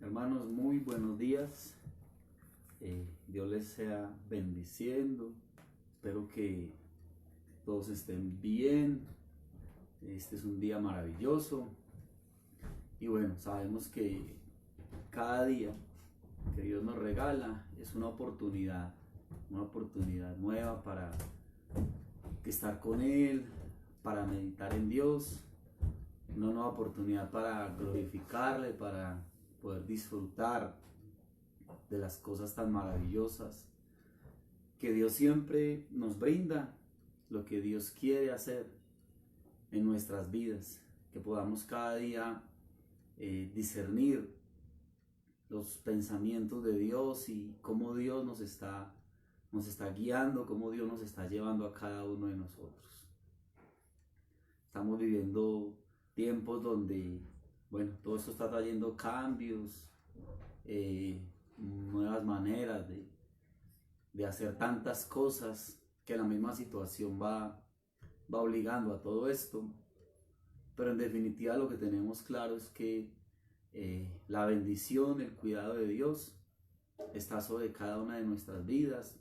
Hermanos, muy buenos días. Dios les sea bendiciendo. Espero que todos estén bien. Este es un día maravilloso. Y bueno, sabemos que cada día que Dios nos regala es una oportunidad nueva para estar con Él, para meditar en Dios, una nueva oportunidad para glorificarle, para poder disfrutar de las cosas tan maravillosas que Dios siempre nos brinda, lo que Dios quiere hacer en nuestras vidas, que podamos cada día discernir los pensamientos de Dios y cómo Dios nos está guiando, cómo Dios nos está llevando a cada uno de nosotros. Estamos viviendo tiempos donde, bueno, todo esto está trayendo cambios, nuevas maneras de hacer tantas cosas, que la misma situación va obligando a todo esto. Pero en definitiva lo que tenemos claro es que la bendición, el cuidado de Dios está sobre cada una de nuestras vidas.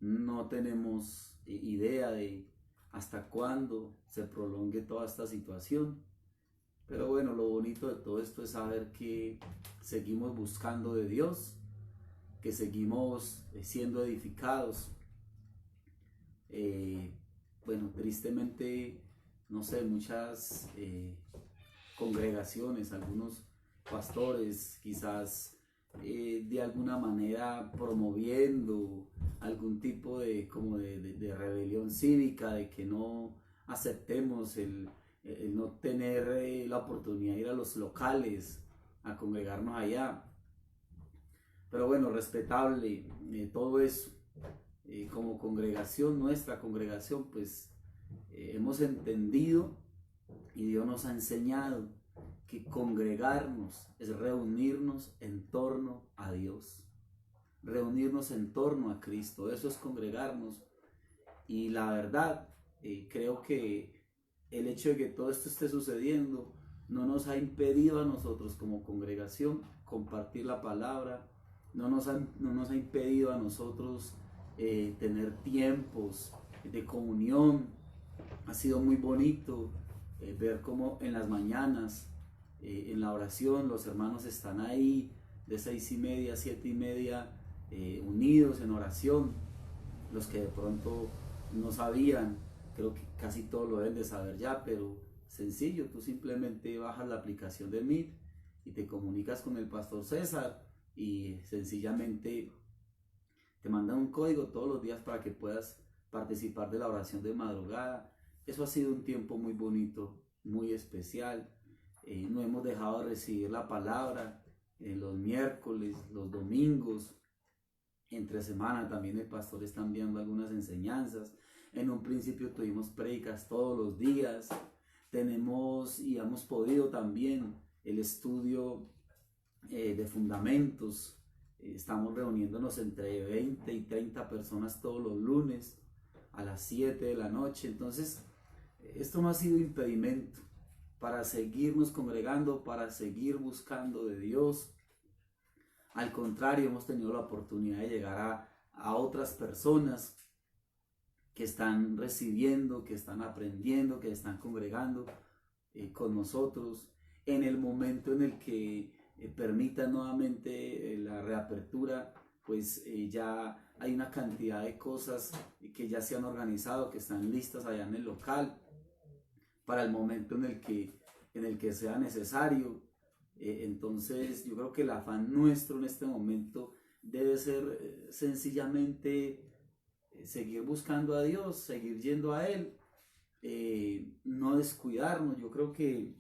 No tenemos idea de hasta cuándo se prolongue toda esta situación. Pero bueno, lo bonito de todo esto es saber que seguimos buscando de Dios, que seguimos siendo edificados. Bueno, tristemente, no sé, muchas congregaciones, algunos pastores quizás de alguna manera promoviendo algún tipo de rebelión cívica, de que no aceptemos el no tener la oportunidad de ir a los locales, a congregarnos allá. Pero bueno, respetable todo eso. Como congregación, nuestra congregación, pues hemos entendido y Dios nos ha enseñado que congregarnos es reunirnos en torno a Dios, reunirnos en torno a Cristo. Eso es congregarnos. Y la verdad, creo que el hecho de que todo esto esté sucediendo no nos ha impedido a nosotros como congregación compartir la palabra, no nos ha impedido a nosotros tener tiempos de comunión. Ha sido muy bonito ver cómo en las mañanas, en la oración, los hermanos están ahí de 6:30 a 7:30 unidos en oración. Los que de pronto no sabían, creo que casi todos lo deben de saber ya, pero sencillo, tú simplemente bajas la aplicación de Meet y te comunicas con el pastor César y sencillamente te mandan un código todos los días para que puedas participar de la oración de madrugada. Eso ha sido un tiempo muy bonito, muy especial. No hemos dejado de recibir la palabra los miércoles, los domingos. Entre semana también el pastor está enviando algunas enseñanzas. En un principio tuvimos prédicas todos los días. Tenemos y hemos podido también el estudio de fundamentos. Estamos reuniéndonos entre 20 y 30 personas todos los lunes a las 7 de la noche. Entonces, esto no ha sido impedimento para seguirnos congregando, para seguir buscando de Dios. Al contrario, hemos tenido la oportunidad de llegar a otras personas que están recibiendo, que están aprendiendo, que están congregando con nosotros en el momento en el que permita nuevamente la reapertura. Pues ya hay una cantidad de cosas que ya se han organizado, que están listas allá en el local para el momento en el que sea necesario. Entonces yo creo que el afán nuestro en este momento debe ser sencillamente seguir buscando a Dios, seguir yendo a Él, no descuidarnos. Yo creo que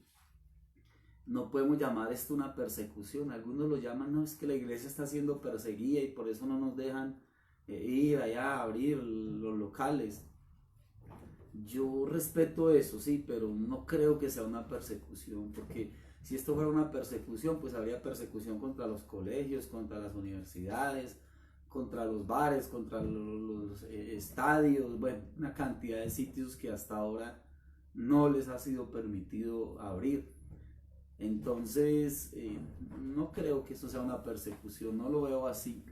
no podemos llamar esto una persecución. Algunos lo llaman, no, es que la iglesia está siendo perseguida y por eso no nos dejan ir allá a abrir los locales. Yo respeto eso, sí, pero no creo que sea una persecución, porque si esto fuera una persecución, pues habría persecución contra los colegios, contra las universidades, contra los bares, contra los estadios, bueno, una cantidad de sitios que hasta ahora no les ha sido permitido abrir. Entonces, no creo que eso sea una persecución, no lo veo así.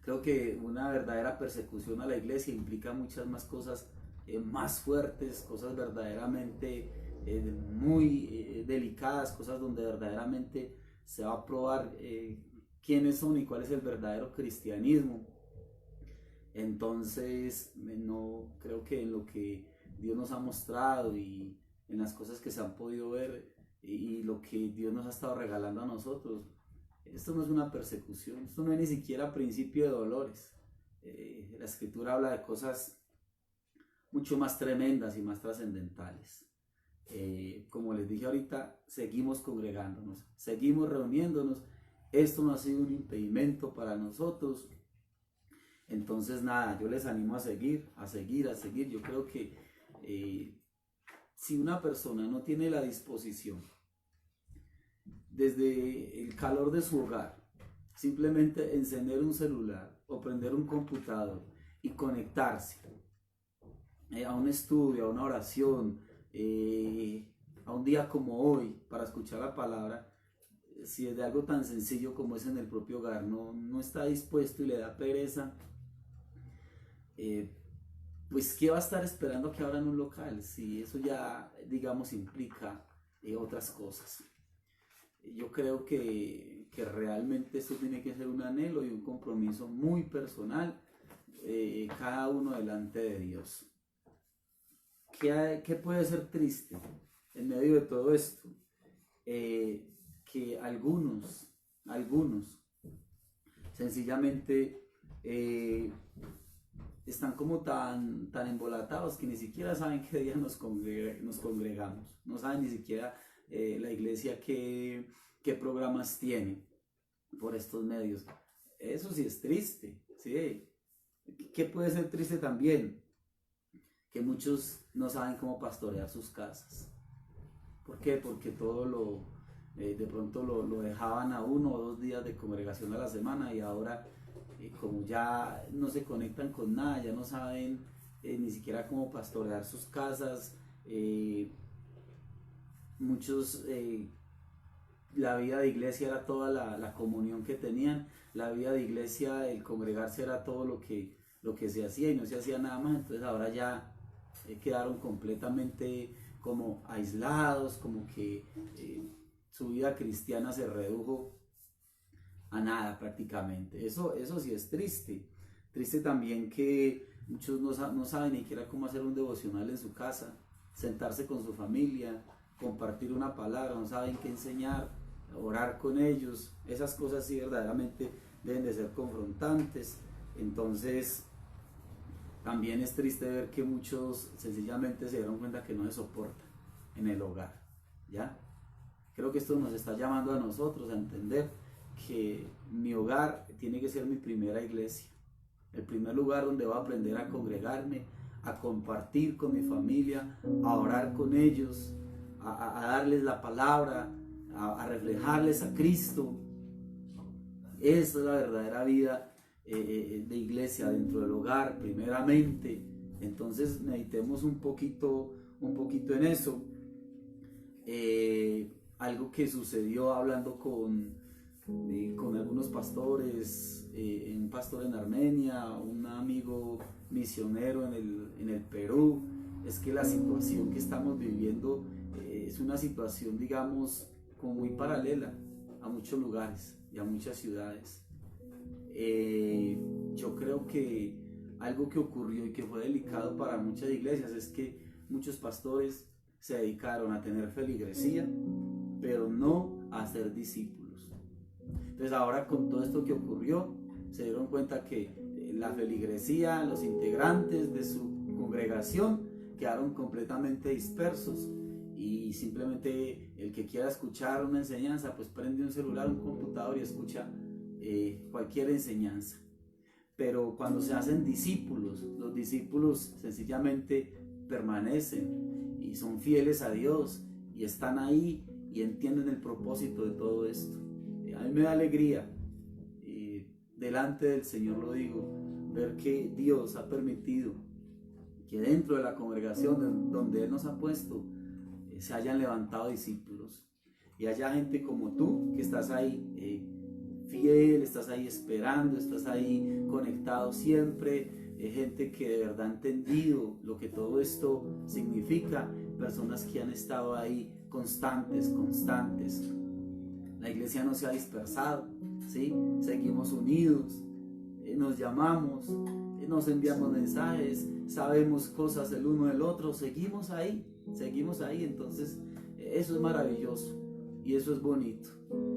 Creo que una verdadera persecución a la iglesia implica muchas más cosas más fuertes, cosas verdaderamente muy delicadas, cosas donde verdaderamente se va a probar quiénes son y cuál es el verdadero cristianismo. Entonces, no creo que en lo que Dios nos ha mostrado y en las cosas que se han podido ver y lo que Dios nos ha estado regalando a nosotros, esto no es una persecución, esto no es ni siquiera principio de dolores. La escritura habla de cosas mucho más tremendas y más trascendentales. Como les dije ahorita, seguimos congregándonos, seguimos reuniéndonos. Esto no ha sido un impedimento para nosotros. Entonces nada, yo les animo a seguir, a seguir, a seguir. Yo creo que si una persona no tiene la disposición desde el calor de su hogar, simplemente encender un celular o prender un computador y conectarse a un estudio, a una oración, a un día como hoy para escuchar la palabra, si es de algo tan sencillo como es en el propio hogar, no está dispuesto y le da pereza, pues ¿qué va a estar esperando que abran un local? Si eso ya, digamos, implica otras cosas. Yo creo que realmente esto tiene que ser un anhelo y un compromiso muy personal, cada uno delante de Dios. ¿Qué puede ser triste en medio de todo esto? Que algunos sencillamente están como tan embolatados que ni siquiera saben qué día nos congregamos, no saben ni siquiera la iglesia qué programas tiene por estos medios. Eso sí es triste, ¿sí? ¿Qué puede ser triste también? Que muchos no saben cómo pastorear sus casas. ¿Por qué? Porque todo de pronto lo dejaban a 1 o 2 días de congregación a la semana y ahora como ya no se conectan con nada, ya no saben ni siquiera cómo pastorear sus casas, muchos, la vida de iglesia era toda la comunión que tenían, la vida de iglesia, el congregarse era todo lo que se hacía y no se hacía nada más, entonces ahora ya quedaron completamente como aislados, como que su vida cristiana se redujo a nada prácticamente. Eso sí es triste. Triste también que muchos no saben ni siquiera cómo hacer un devocional en su casa, sentarse con su familia, compartir una palabra, no saben qué enseñar, orar con ellos. Esas cosas sí verdaderamente deben de ser confrontantes. Entonces también es triste ver que muchos sencillamente se dieron cuenta que no se soportan en el hogar, ¿ya? Creo que esto nos está llamando a nosotros a entender que mi hogar tiene que ser mi primera iglesia, el primer lugar donde voy a aprender a congregarme, a compartir con mi familia, a orar con ellos, a darles la palabra, a reflejarles a Cristo. Esa es la verdadera vida de iglesia dentro del hogar, primeramente. Entonces meditemos un poquito en eso. Algo que sucedió hablando con algunos pastores, un pastor en Armenia, un amigo misionero en el Perú, es que la situación que estamos viviendo es una situación, digamos, como muy paralela a muchos lugares y a muchas ciudades. Yo creo que algo que ocurrió y que fue delicado para muchas iglesias es que muchos pastores se dedicaron a tener feligresía, pero no a ser discípulos. Entonces ahora con todo esto que ocurrió, se dieron cuenta que la feligresía, los integrantes de su congregación quedaron completamente dispersos y simplemente el que quiera escuchar una enseñanza, pues prende un celular, un computador y escucha cualquier enseñanza. Pero cuando se hacen discípulos, los discípulos sencillamente permanecen y son fieles a Dios y están ahí y entienden el propósito de todo esto. A mí me da alegría, delante del Señor lo digo, ver que Dios ha permitido que dentro de la congregación donde Él nos ha puesto se hayan levantado discípulos. y haya gente como tú que estás ahí fiel, estás ahí esperando, estás ahí conectado siempre, gente que de verdad ha entendido lo que todo esto significa, personas que han estado ahí constantes. La iglesia no se ha dispersado, ¿sí? Seguimos unidos, nos llamamos, nos enviamos mensajes, sabemos cosas el uno del otro, seguimos ahí, entonces eso es maravilloso y eso es bonito,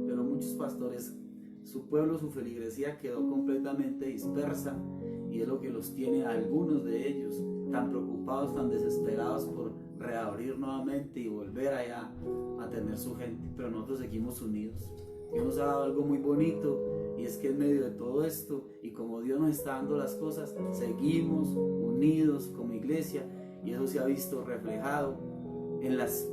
pero muchos pastores, su pueblo, su feligresía quedó completamente dispersa y es lo que los tiene a algunos de ellos tan preocupados, tan desesperados por reabrir nuevamente y volver allá a tener su gente, pero nosotros seguimos unidos. Dios nos ha dado algo muy bonito y es que en medio de todo esto y como Dios nos está dando las cosas, seguimos unidos como iglesia y eso se ha visto reflejado en las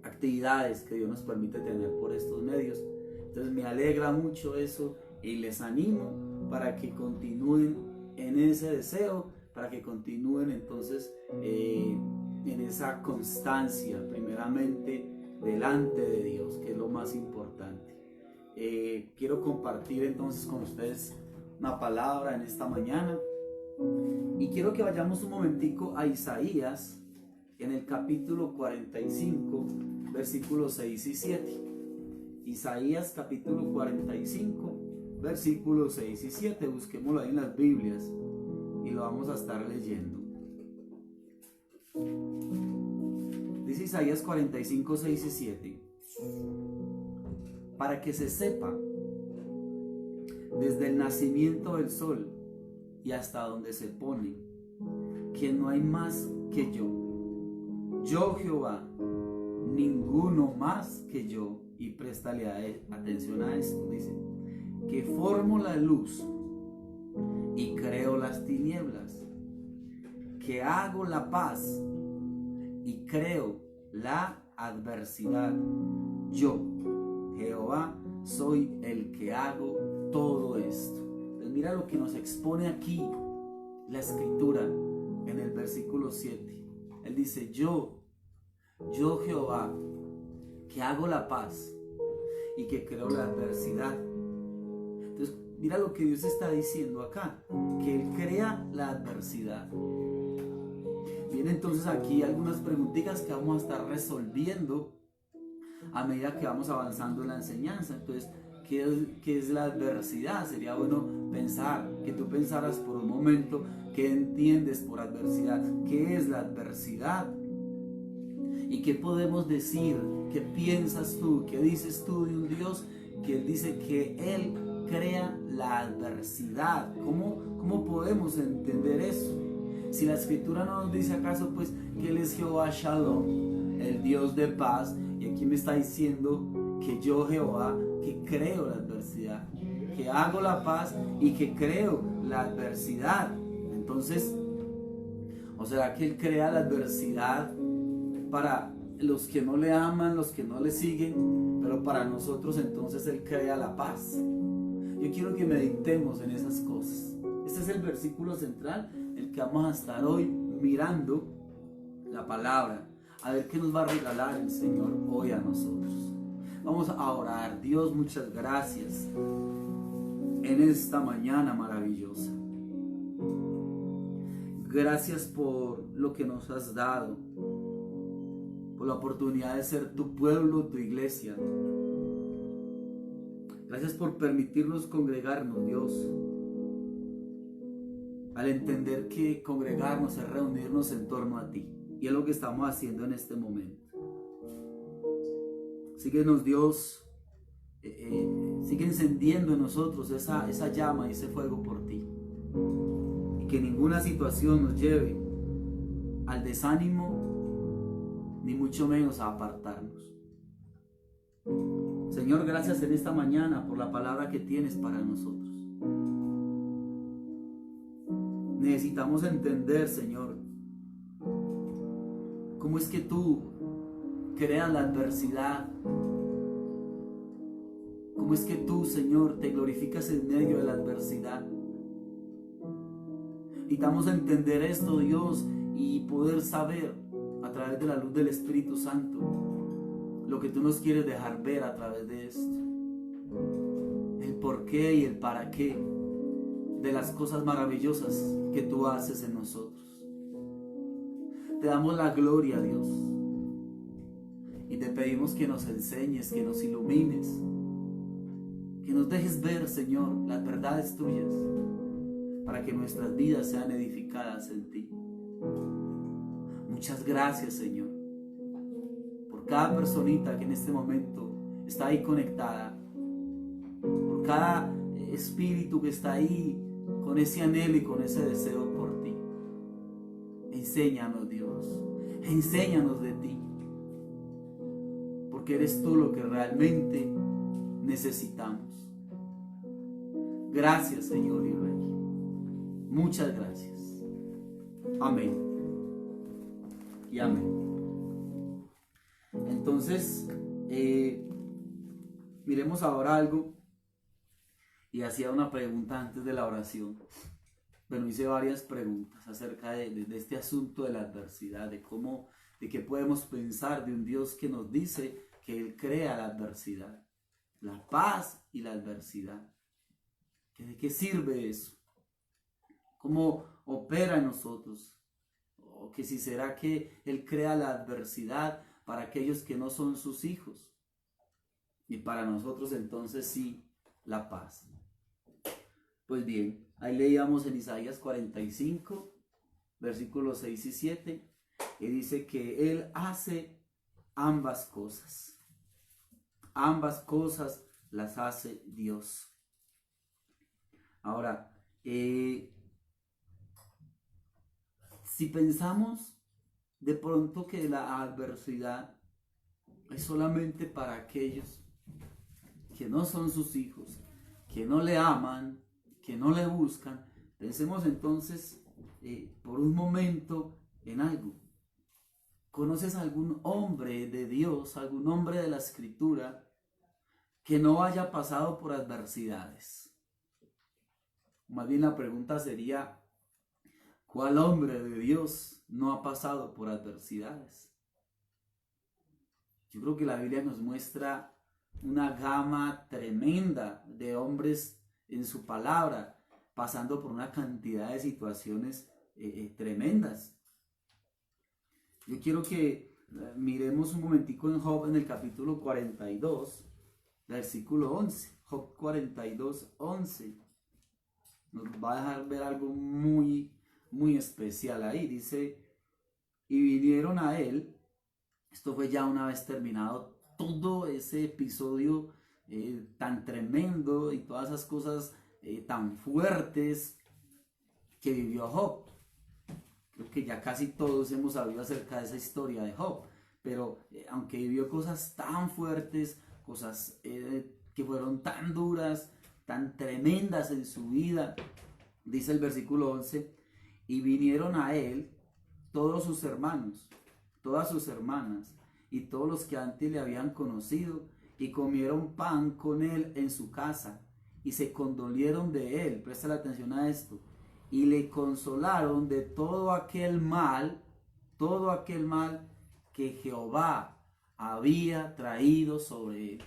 actividades que Dios nos permite tener por estos medios. Entonces me alegra mucho eso y les animo para que continúen en ese deseo, para que continúen entonces en esa constancia, primeramente delante de Dios, que es lo más importante. Quiero compartir entonces con ustedes una palabra en esta mañana y quiero que vayamos un momentico a Isaías en el capítulo 45 versículos 6 y 7. Isaías capítulo 45 versículos 6 y 7, busquémoslo ahí en las Biblias y lo vamos a estar leyendo. Dice Isaías 45, 6 y 7: para que se sepa desde el nacimiento del sol y hasta donde se pone, que no hay más que yo Jehová, ninguno más que yo. Y préstale atención a esto, dice, que formo la luz y creo las tinieblas, que hago la paz y creo la adversidad. Yo, Jehová, soy el que hago todo esto. Entonces mira lo que nos expone aquí la escritura en el versículo 7. Él dice, yo Jehová, que hago la paz y que creo la adversidad. Entonces mira lo que Dios está diciendo acá, que Él crea la adversidad. Vienen entonces aquí algunas preguntitas que vamos a estar resolviendo a medida que vamos avanzando en la enseñanza. Entonces, ¿qué es la adversidad? Sería bueno pensar, que tú pensaras por un momento qué entiendes por adversidad, qué es la adversidad y qué podemos decir, qué piensas tú, qué dices tú de un Dios que Él dice que Él crea la adversidad. ¿Cómo podemos entender eso? Si la escritura no nos dice acaso pues que Él es Jehová Shalom, el Dios de paz, y aquí me está diciendo que yo Jehová, que creo la adversidad, que hago la paz y que creo la adversidad. Entonces, ¿o será que Él crea la adversidad para los que no le aman, los que no le siguen, pero para nosotros entonces Él crea la paz? Yo quiero que meditemos en esas cosas. Este es el versículo central, el que vamos a estar hoy mirando la palabra, a ver qué nos va a regalar el Señor hoy a nosotros. Vamos a orar. Dios, muchas gracias en esta mañana maravillosa. Gracias por lo que nos has dado, por la oportunidad de ser tu pueblo, tu iglesia. Gracias por permitirnos congregarnos, Dios, al entender que congregarnos es reunirnos en torno a ti, y es lo que estamos haciendo en este momento. Síguenos, Dios, sigue encendiendo en nosotros esa llama y ese fuego por ti, y que ninguna situación nos lleve al desánimo, ni mucho menos a apartarnos. Señor, gracias en esta mañana por la palabra que tienes para nosotros. Necesitamos entender, Señor, cómo es que tú creas la adversidad. Cómo es que tú, Señor, te glorificas en medio de la adversidad. Necesitamos entender esto, Dios, y poder saber a través de la luz del Espíritu Santo lo que tú nos quieres dejar ver a través de esto. El por qué y el para qué de las cosas maravillosas que tú haces en nosotros. Te damos la gloria, Dios. Y te pedimos que nos enseñes, que nos ilumines, que nos dejes ver, Señor, las verdades tuyas, para que nuestras vidas sean edificadas en ti. Muchas gracias, Señor, por cada personita que en este momento está ahí conectada, por cada espíritu que está ahí con ese anhelo y con ese deseo por ti. Enséñanos, Dios, enséñanos de ti, porque eres tú lo que realmente necesitamos. Gracias, Señor y Rey. Muchas gracias. Amén. Y amén. Entonces, miremos ahora algo. Y hacía una pregunta antes de la oración. Bueno, hice varias preguntas acerca de este asunto de la adversidad, de qué podemos pensar de un Dios que nos dice que Él crea la adversidad, la paz y la adversidad. ¿De qué sirve eso? ¿Cómo opera en nosotros? ¿O que si será que Él crea la adversidad para aquellos que no son sus hijos? Y para nosotros entonces sí, la paz. Pues bien, ahí leíamos en Isaías 45, versículos 6 y 7, y dice que Él hace ambas cosas. Ambas cosas las hace Dios. Ahora, si pensamos de pronto que la adversidad es solamente para aquellos que no son sus hijos, que no le aman, que no le buscan, pensemos entonces por un momento en algo. ¿Conoces algún hombre de Dios, algún hombre de la Escritura que no haya pasado por adversidades? Más bien la pregunta sería, ¿cuál hombre de Dios no ha pasado por adversidades? Yo creo que la Biblia nos muestra una gama tremenda de hombres en su palabra, pasando por una cantidad de situaciones tremendas. Yo quiero que miremos un momentico en Job en el capítulo 42, versículo 11. Job 42, 11. Nos va a dejar ver algo muy, muy especial ahí. Dice, y vinieron a él, esto fue ya una vez terminado todo ese episodio tan tremendo y todas esas cosas tan fuertes que vivió Job. Creo que ya casi todos hemos sabido acerca de esa historia de Job, pero aunque vivió cosas tan fuertes, cosas que fueron tan duras, tan tremendas en su vida, dice el versículo 11, y vinieron a él todos sus hermanos, todas sus hermanas y todos los que antes le habían conocido, y comieron pan con él en su casa, y se condolieron de él, presta la atención a esto, y le consolaron de todo aquel mal que Jehová había traído sobre él.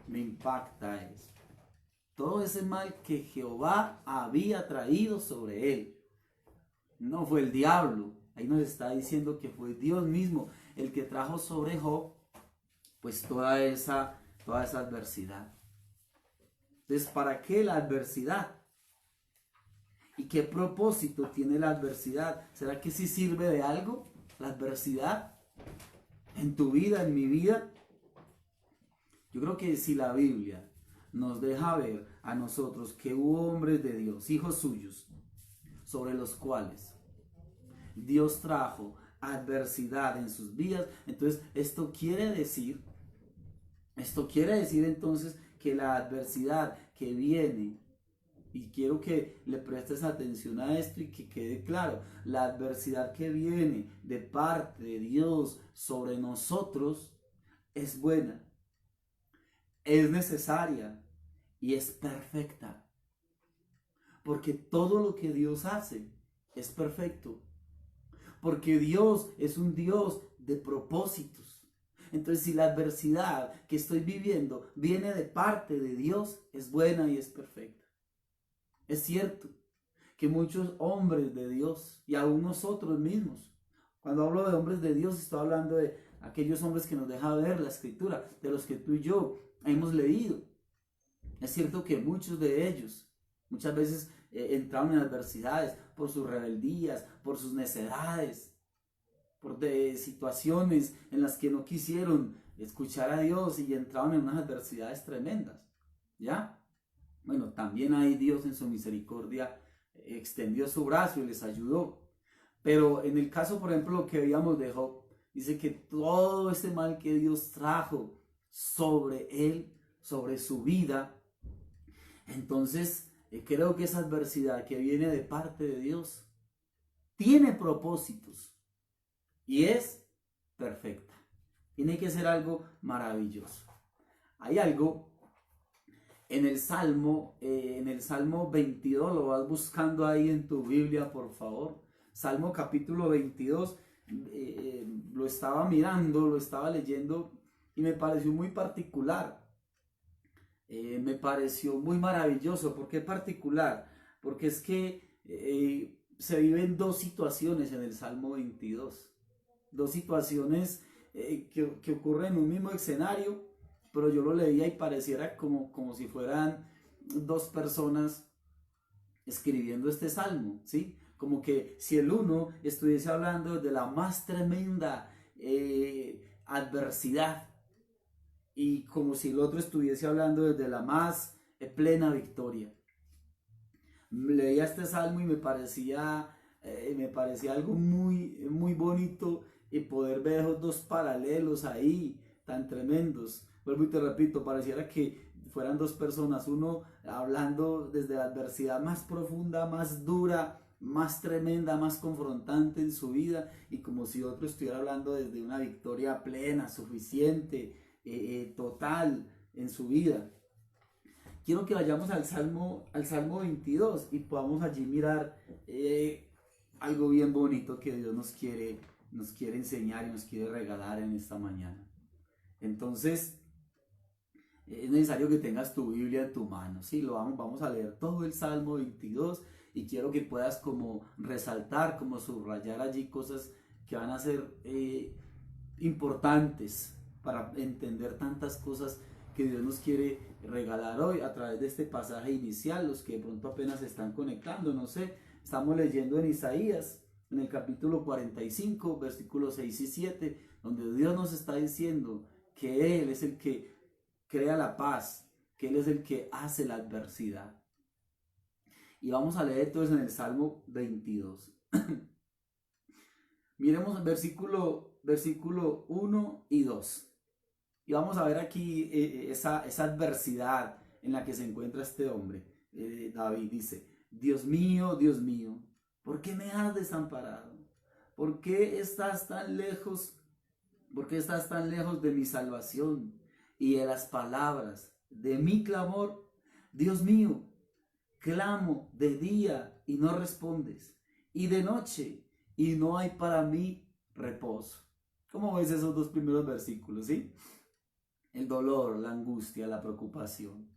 Me impacta eso. Todo ese mal que Jehová había traído sobre él. No fue el diablo. Ahí nos está diciendo que fue Dios mismo el que trajo sobre Job pues toda esa adversidad. Entonces, ¿para qué la adversidad? ¿Y qué propósito tiene la adversidad? ¿Será que sí sirve de algo la adversidad en tu vida, en mi vida? Yo creo que si la Biblia nos deja ver a nosotros que hubo hombres de Dios, hijos suyos, sobre los cuales Dios trajo adversidad en sus vidas, entonces esto quiere decir entonces que la adversidad que viene, y quiero que le prestes atención a esto y que quede claro, la adversidad que viene de parte de Dios sobre nosotros es buena, es necesaria y es perfecta, porque todo lo que Dios hace es perfecto, porque Dios es un Dios de propósitos. Entonces, si la adversidad que estoy viviendo viene de parte de Dios, es buena y es perfecta. Es cierto que muchos hombres de Dios y aún nosotros mismos, cuando hablo de hombres de Dios, estoy hablando de aquellos hombres que nos deja ver la escritura, de los que tú y yo hemos leído. Es cierto que muchos de ellos muchas veces entraron en adversidades por sus rebeldías, por sus necedades, por situaciones en las que no quisieron escuchar a Dios y entraron en unas adversidades tremendas. ¿Ya? Bueno, también ahí Dios en su misericordia extendió su brazo y les ayudó. Pero en el caso, por ejemplo, lo que veíamos de Job, dice que todo este mal que Dios trajo sobre él, sobre su vida, entonces creo que esa adversidad que viene de parte de Dios tiene propósitos y es perfecta. Tiene que ser algo maravilloso. Hay algo en el Salmo 22, lo vas buscando ahí en tu Biblia, por favor. Salmo capítulo 22, lo estaba mirando, lo estaba leyendo y me pareció muy particular. Me pareció muy maravilloso. ¿Por qué particular? Porque es que se viven dos situaciones en el Salmo 22. Dos situaciones que ocurren en un mismo escenario, pero yo lo leía y pareciera como si fueran dos personas escribiendo este salmo, ¿sí? Como que si el uno estuviese hablando de la más tremenda adversidad y como si el otro estuviese hablando desde la más plena victoria. Leía este salmo y me parecía algo muy, muy bonito y poder ver esos dos paralelos ahí tan tremendos. Vuelvo y te repito, pareciera que fueran dos personas, uno hablando desde la adversidad más profunda, más dura, más tremenda, más confrontante en su vida, y como si otro estuviera hablando desde una victoria plena, suficiente, total en su vida. Quiero que vayamos al Salmo 22 y podamos allí mirar algo bien bonito que Dios nos quiere enseñar y nos quiere regalar en esta mañana. Entonces, es necesario que tengas tu Biblia en tu mano, ¿sí? Vamos a leer todo el Salmo 22 y quiero que puedas como resaltar, como subrayar allí cosas que van a ser importantes para entender tantas cosas que Dios nos quiere regalar hoy a través de este pasaje inicial. Los que de pronto apenas se están conectando, no sé, estamos leyendo en Isaías, en el capítulo 45, versículos 6 y 7, donde Dios nos está diciendo que Él es el que crea la paz, que Él es el que hace la adversidad. Y vamos a leer entonces en el Salmo 22. Miremos el versículo 1 y 2. Y vamos a ver aquí esa adversidad en la que se encuentra este hombre. David dice: Dios mío, ¿por qué me has desamparado? ¿Por qué estás tan lejos? ¿Por qué estás tan lejos de mi salvación y de las palabras de mi clamor? Dios mío, clamo de día y no respondes, y de noche y no hay para mí reposo. ¿Cómo ves esos dos primeros versículos, sí? El dolor, la angustia, la preocupación.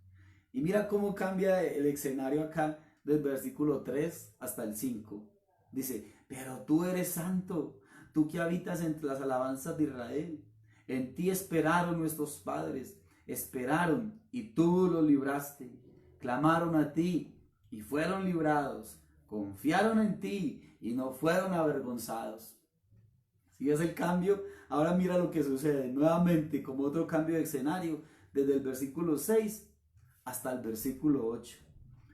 Y mira cómo cambia el escenario acá del versículo 3 hasta el 5. Dice: pero tú eres santo, tú que habitas entre las alabanzas de Israel. En ti esperaron nuestros padres, esperaron y tú los libraste. Clamaron a ti y fueron librados. Confiaron en ti y no fueron avergonzados. ¿Sí ves el cambio? Ahora mira lo que sucede nuevamente, como otro cambio de escenario, desde el versículo 6 hasta el versículo 8.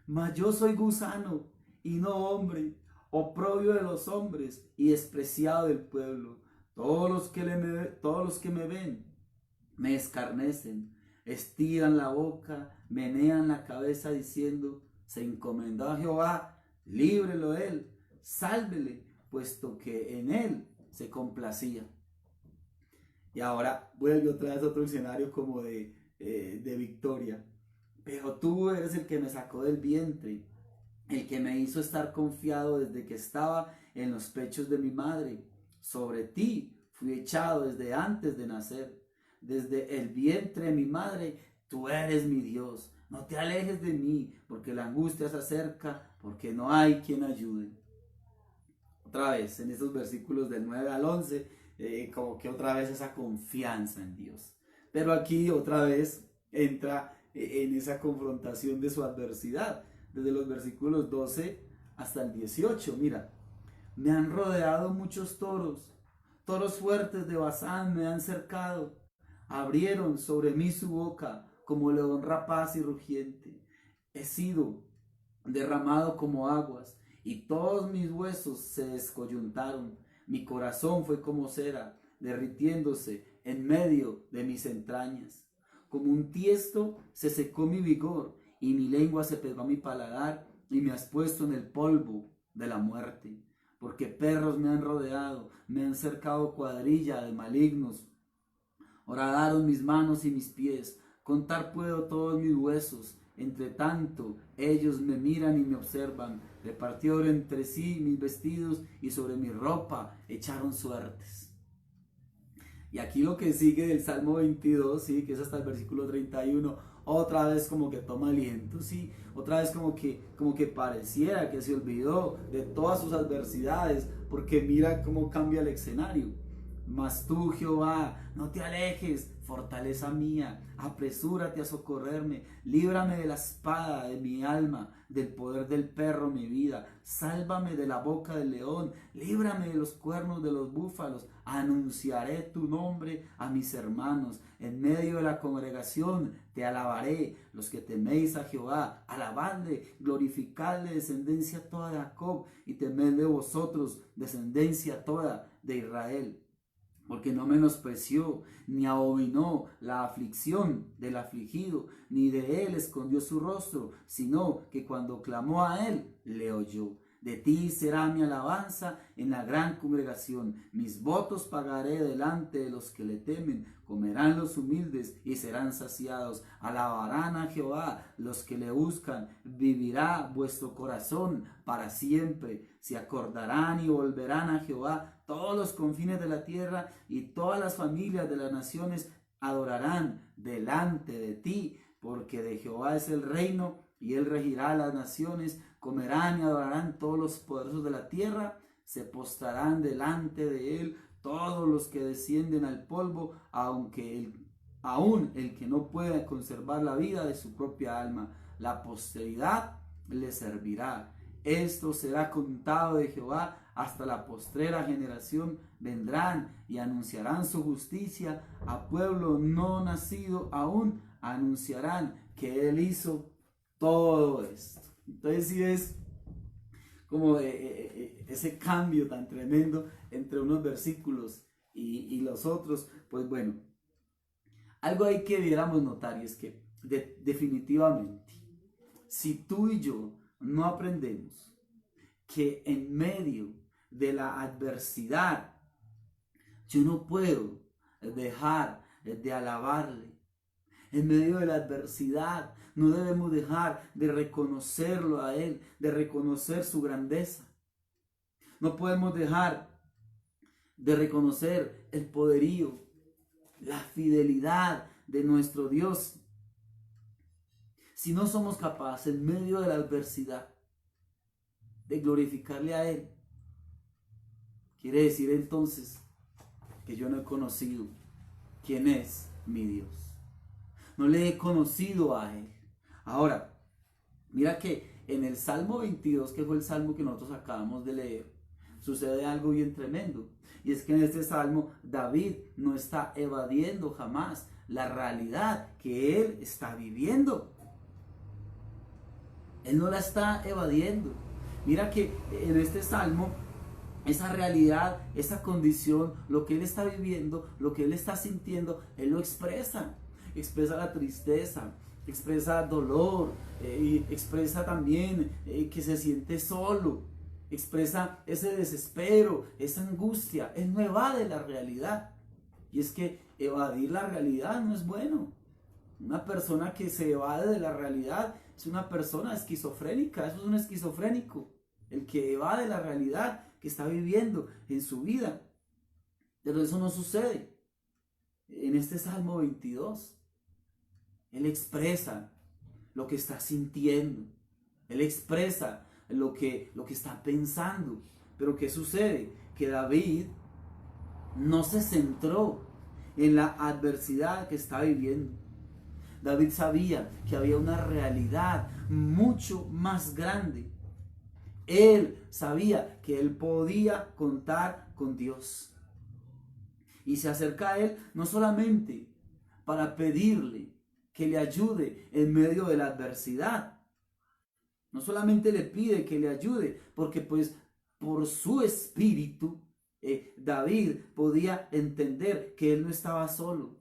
Mas yo soy gusano y no hombre, oprobio de los hombres y despreciado del pueblo. Todos los que me ven me escarnecen, estiran la boca, menean la cabeza diciendo: se encomendó a Jehová, líbrelo él, sálvele, puesto que en él se complacía. Y ahora vuelve otra vez a otro escenario como de victoria. Pero tú eres el que me sacó del vientre, el que me hizo estar confiado desde que estaba en los pechos de mi madre. Sobre ti fui echado desde antes de nacer. desde el vientre de mi madre, tú eres mi Dios. No te alejes de mí, porque la angustia se acerca, porque no hay quien ayude. Otra vez, en estos versículos del 9 al 11, como que otra vez esa confianza en Dios. Pero aquí otra vez entra en esa confrontación de su adversidad, desde los versículos 12 hasta el 18. Mira, me han rodeado muchos toros, toros fuertes de Basán me han cercado, abrieron sobre mí su boca como león rapaz y rugiente. He sido derramado como aguas y todos mis huesos se descoyuntaron. Mi corazón fue como cera, derritiéndose en medio de mis entrañas. Como un tiesto se secó mi vigor y mi lengua se pegó a mi paladar y me has puesto en el polvo de la muerte. Porque perros me han rodeado, me han cercado cuadrilla de malignos. Horadaron mis manos y mis pies, contar puedo todos mis huesos. Entre tanto, ellos me miran y me observan. Repartieron entre sí mis vestidos y sobre mi ropa echaron suertes. Y aquí lo que sigue del Salmo 22, ¿sí? Que es hasta el versículo 31, otra vez como que toma aliento, ¿sí? Otra vez como que pareciera que se olvidó de todas sus adversidades, porque mira cómo cambia el escenario. Mas tú, Jehová, no te alejes, fortaleza mía, apresúrate a socorrerme, líbrame de la espada de mi alma, del poder del perro mi vida, sálvame de la boca del león, líbrame de los cuernos de los búfalos, anunciaré tu nombre a mis hermanos, en medio de la congregación te alabaré, los que teméis a Jehová, alabadle, glorificadle, descendencia toda de Jacob, y temed de vosotros, descendencia toda de Israel. Porque no menospreció, ni abominó la aflicción del afligido, ni de él escondió su rostro, sino que cuando clamó a él, le oyó. De ti será mi alabanza en la gran congregación. Mis votos pagaré delante de los que le temen. Comerán los humildes y serán saciados. Alabarán a Jehová los que le buscan. Vivirá vuestro corazón para siempre. Se acordarán y volverán a Jehová todos los confines de la tierra, y todas las familias de las naciones adorarán delante de ti, porque de Jehová es el reino y él regirá las naciones. Comerán y adorarán todos los poderosos de la tierra, se postrarán delante de él todos los que descienden al polvo, aun el que no pueda conservar la vida de su propia alma. La posteridad le servirá. Esto será contado de Jehová hasta la postrera generación. Vendrán y anunciarán su justicia a pueblo no nacido aún. Anunciarán que él hizo todo esto. Entonces sí es como ese cambio tan tremendo entre unos versículos y los otros. Pues bueno, algo ahí que debiéramos notar, y es que definitivamente, si tú y yo no aprendemos que en medio de la adversidad yo no puedo dejar de alabarle, en medio de la adversidad no debemos dejar de reconocerlo a él, de reconocer su grandeza. No podemos dejar de reconocer el poderío, la fidelidad de nuestro Dios. Si no somos capaces en medio de la adversidad de glorificarle a él, quiere decir entonces que yo no he conocido quién es mi Dios. No le he conocido a él. Ahora, mira que en el Salmo 22, que fue el salmo que nosotros acabamos de leer, sucede algo bien tremendo. Y es que en este salmo David no está evadiendo jamás la realidad que él está viviendo. Él no la está evadiendo. Mira que en este salmo, esa realidad, esa condición, lo que él está viviendo, lo que él está sintiendo, él lo expresa. Expresa la tristeza, expresa dolor, y expresa también que se siente solo, expresa ese desespero, esa angustia. Él no evade la realidad. Y es que evadir la realidad no es bueno. Una persona que se evade de la realidad es una persona esquizofrénica. Eso es un esquizofrénico, el que evade la realidad que está viviendo en su vida. Pero eso no sucede. en este Salmo 22. Él expresa lo que está sintiendo. Él expresa lo que está pensando. Pero ¿qué sucede? Que David no se centró en la adversidad que está viviendo. David sabía que había una realidad mucho más grande. Él sabía que él podía contar con Dios. Y se acerca a él no solamente para pedirle que le ayude en medio de la adversidad. No solamente le pide que le ayude, porque pues por su espíritu David podía entender que él no estaba solo.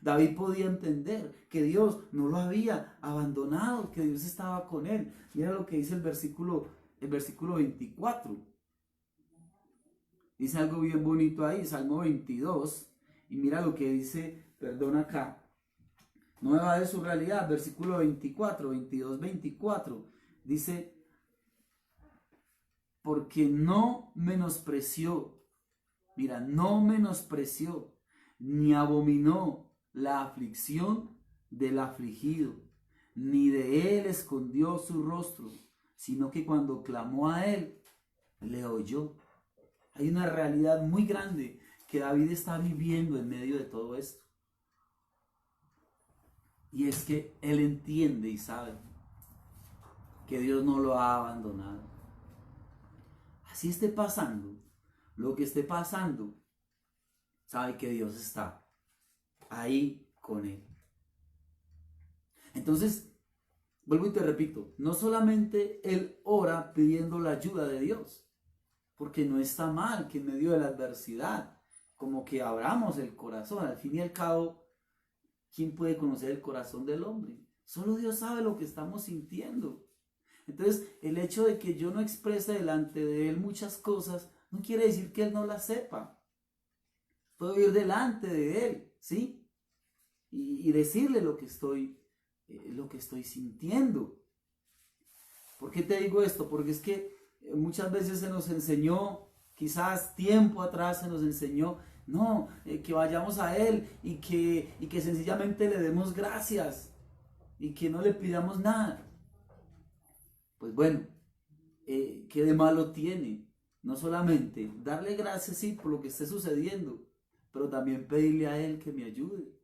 David podía entender que Dios no lo había abandonado, que Dios estaba con él. Mira lo que dice el versículo 24. Dice algo bien bonito ahí, Salmo 22. Y mira lo que dice, perdón acá. No me va de su realidad, versículo 24, 22, 24. Dice, porque no menospreció, mira, no menospreció, ni abominó la aflicción del afligido, ni de él escondió su rostro, sino que cuando clamó a él, le oyó. Hay una realidad muy grande que David está viviendo en medio de todo esto. Y es que él entiende y sabe que Dios no lo ha abandonado. Así esté pasando, lo que esté pasando, sabe que Dios está ahí con él. Entonces, vuelvo y te repito, no solamente él ora pidiendo la ayuda de Dios, porque no está mal que en medio de la adversidad, como que abramos el corazón. Al fin y al cabo, ¿quién puede conocer el corazón del hombre? Solo Dios sabe lo que estamos sintiendo. Entonces, el hecho de que yo no exprese delante de Él muchas cosas, no quiere decir que Él no las sepa. Puedo ir delante de Él, ¿sí? Y decirle lo que estoy sintiendo. ¿Por qué te digo esto? Porque es que muchas veces se nos enseñó, quizás tiempo atrás se nos enseñó, no, que vayamos a Él y que sencillamente le demos gracias y que no le pidamos nada. Pues bueno, ¿qué de malo tiene? No solamente darle gracias, sí, por lo que esté sucediendo, pero también pedirle a Él que me ayude,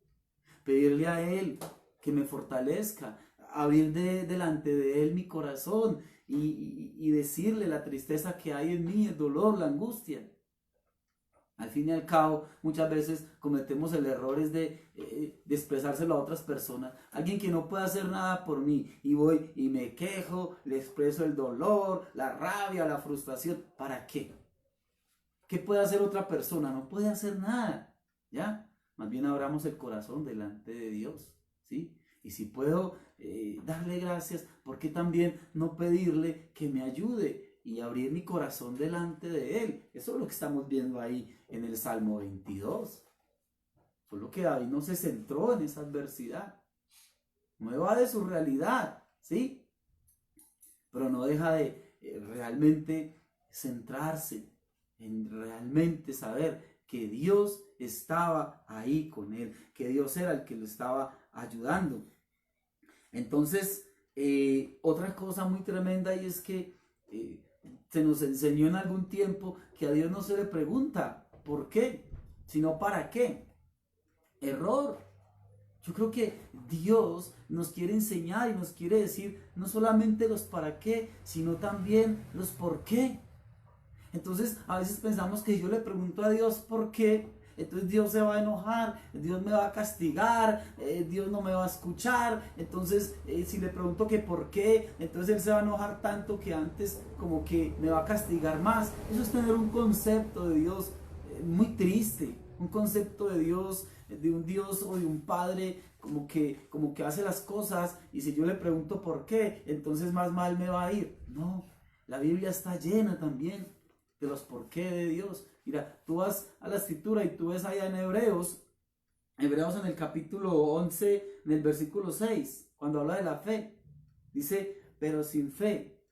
pedirle a Él que me fortalezca, abrir delante de Él mi corazón y decirle la tristeza que hay en mí, el dolor, la angustia. Al fin y al cabo, muchas veces cometemos el error de expresárselo a otras personas. Alguien que no puede hacer nada por mí y voy y me quejo, le expreso el dolor, la rabia, la frustración. ¿Para qué? ¿Qué puede hacer otra persona? No puede hacer nada, ¿ya? Más bien abramos el corazón delante de Dios, ¿sí? Y si puedo darle gracias, ¿por qué también no pedirle que me ayude y abrir mi corazón delante de Él? Eso es lo que estamos viendo ahí en el Salmo 22. Solo que David no se centró en esa adversidad. No va de su realidad, ¿sí? Pero no deja de realmente centrarse en realmente saber que Dios estaba ahí con él, que Dios era el que lo estaba ayudando. Entonces, otra cosa muy tremenda y es que se nos enseñó en algún tiempo que a Dios no se le pregunta ¿por qué?, sino ¿para qué? Error. Yo creo que Dios nos quiere enseñar y nos quiere decir no solamente los para qué, sino también los por qué. Entonces, a veces pensamos que yo le pregunto a Dios por qué, entonces Dios se va a enojar, Dios me va a castigar, Dios no me va a escuchar. Entonces, si le pregunto que por qué, entonces Él se va a enojar tanto que antes como que me va a castigar más. Eso es tener un concepto de Dios muy triste, un concepto de Dios, de un Dios o de un Padre como que hace las cosas y si yo le pregunto por qué, entonces más mal me va a ir. No, la Biblia está llena también de los por qué de Dios. Mira, tú vas a la escritura y tú ves allá en Hebreos en el capítulo 11, en el versículo 6, cuando habla de la fe, dice, pero sin fe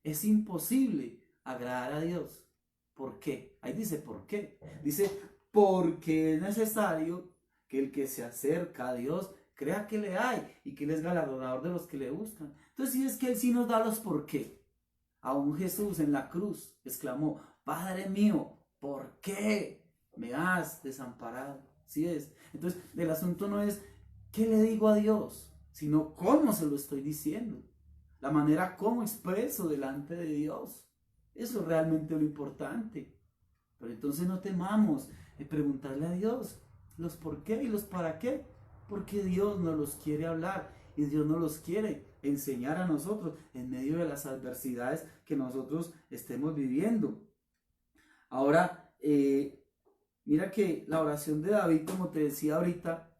es imposible agradar a Dios. ¿Por qué? Ahí dice, ¿por qué? Dice, porque es necesario que el que se acerca a Dios crea que le hay y que Él es galardonador de los que le buscan. Entonces, si es que Él sí nos da los por qué. Aún Jesús en la cruz exclamó: Padre mío, ¿por qué me has desamparado? ¿Sí es? Entonces, el asunto no es qué le digo a Dios, sino cómo se lo estoy diciendo. La manera como expreso delante de Dios. Eso es realmente lo importante. Pero entonces no temamos de preguntarle a Dios los por qué y los para qué. Porque Dios nos los quiere hablar y Dios nos los quiere enseñar a nosotros en medio de las adversidades que nosotros estemos viviendo. Ahora, mira que la oración de David, como te decía ahorita,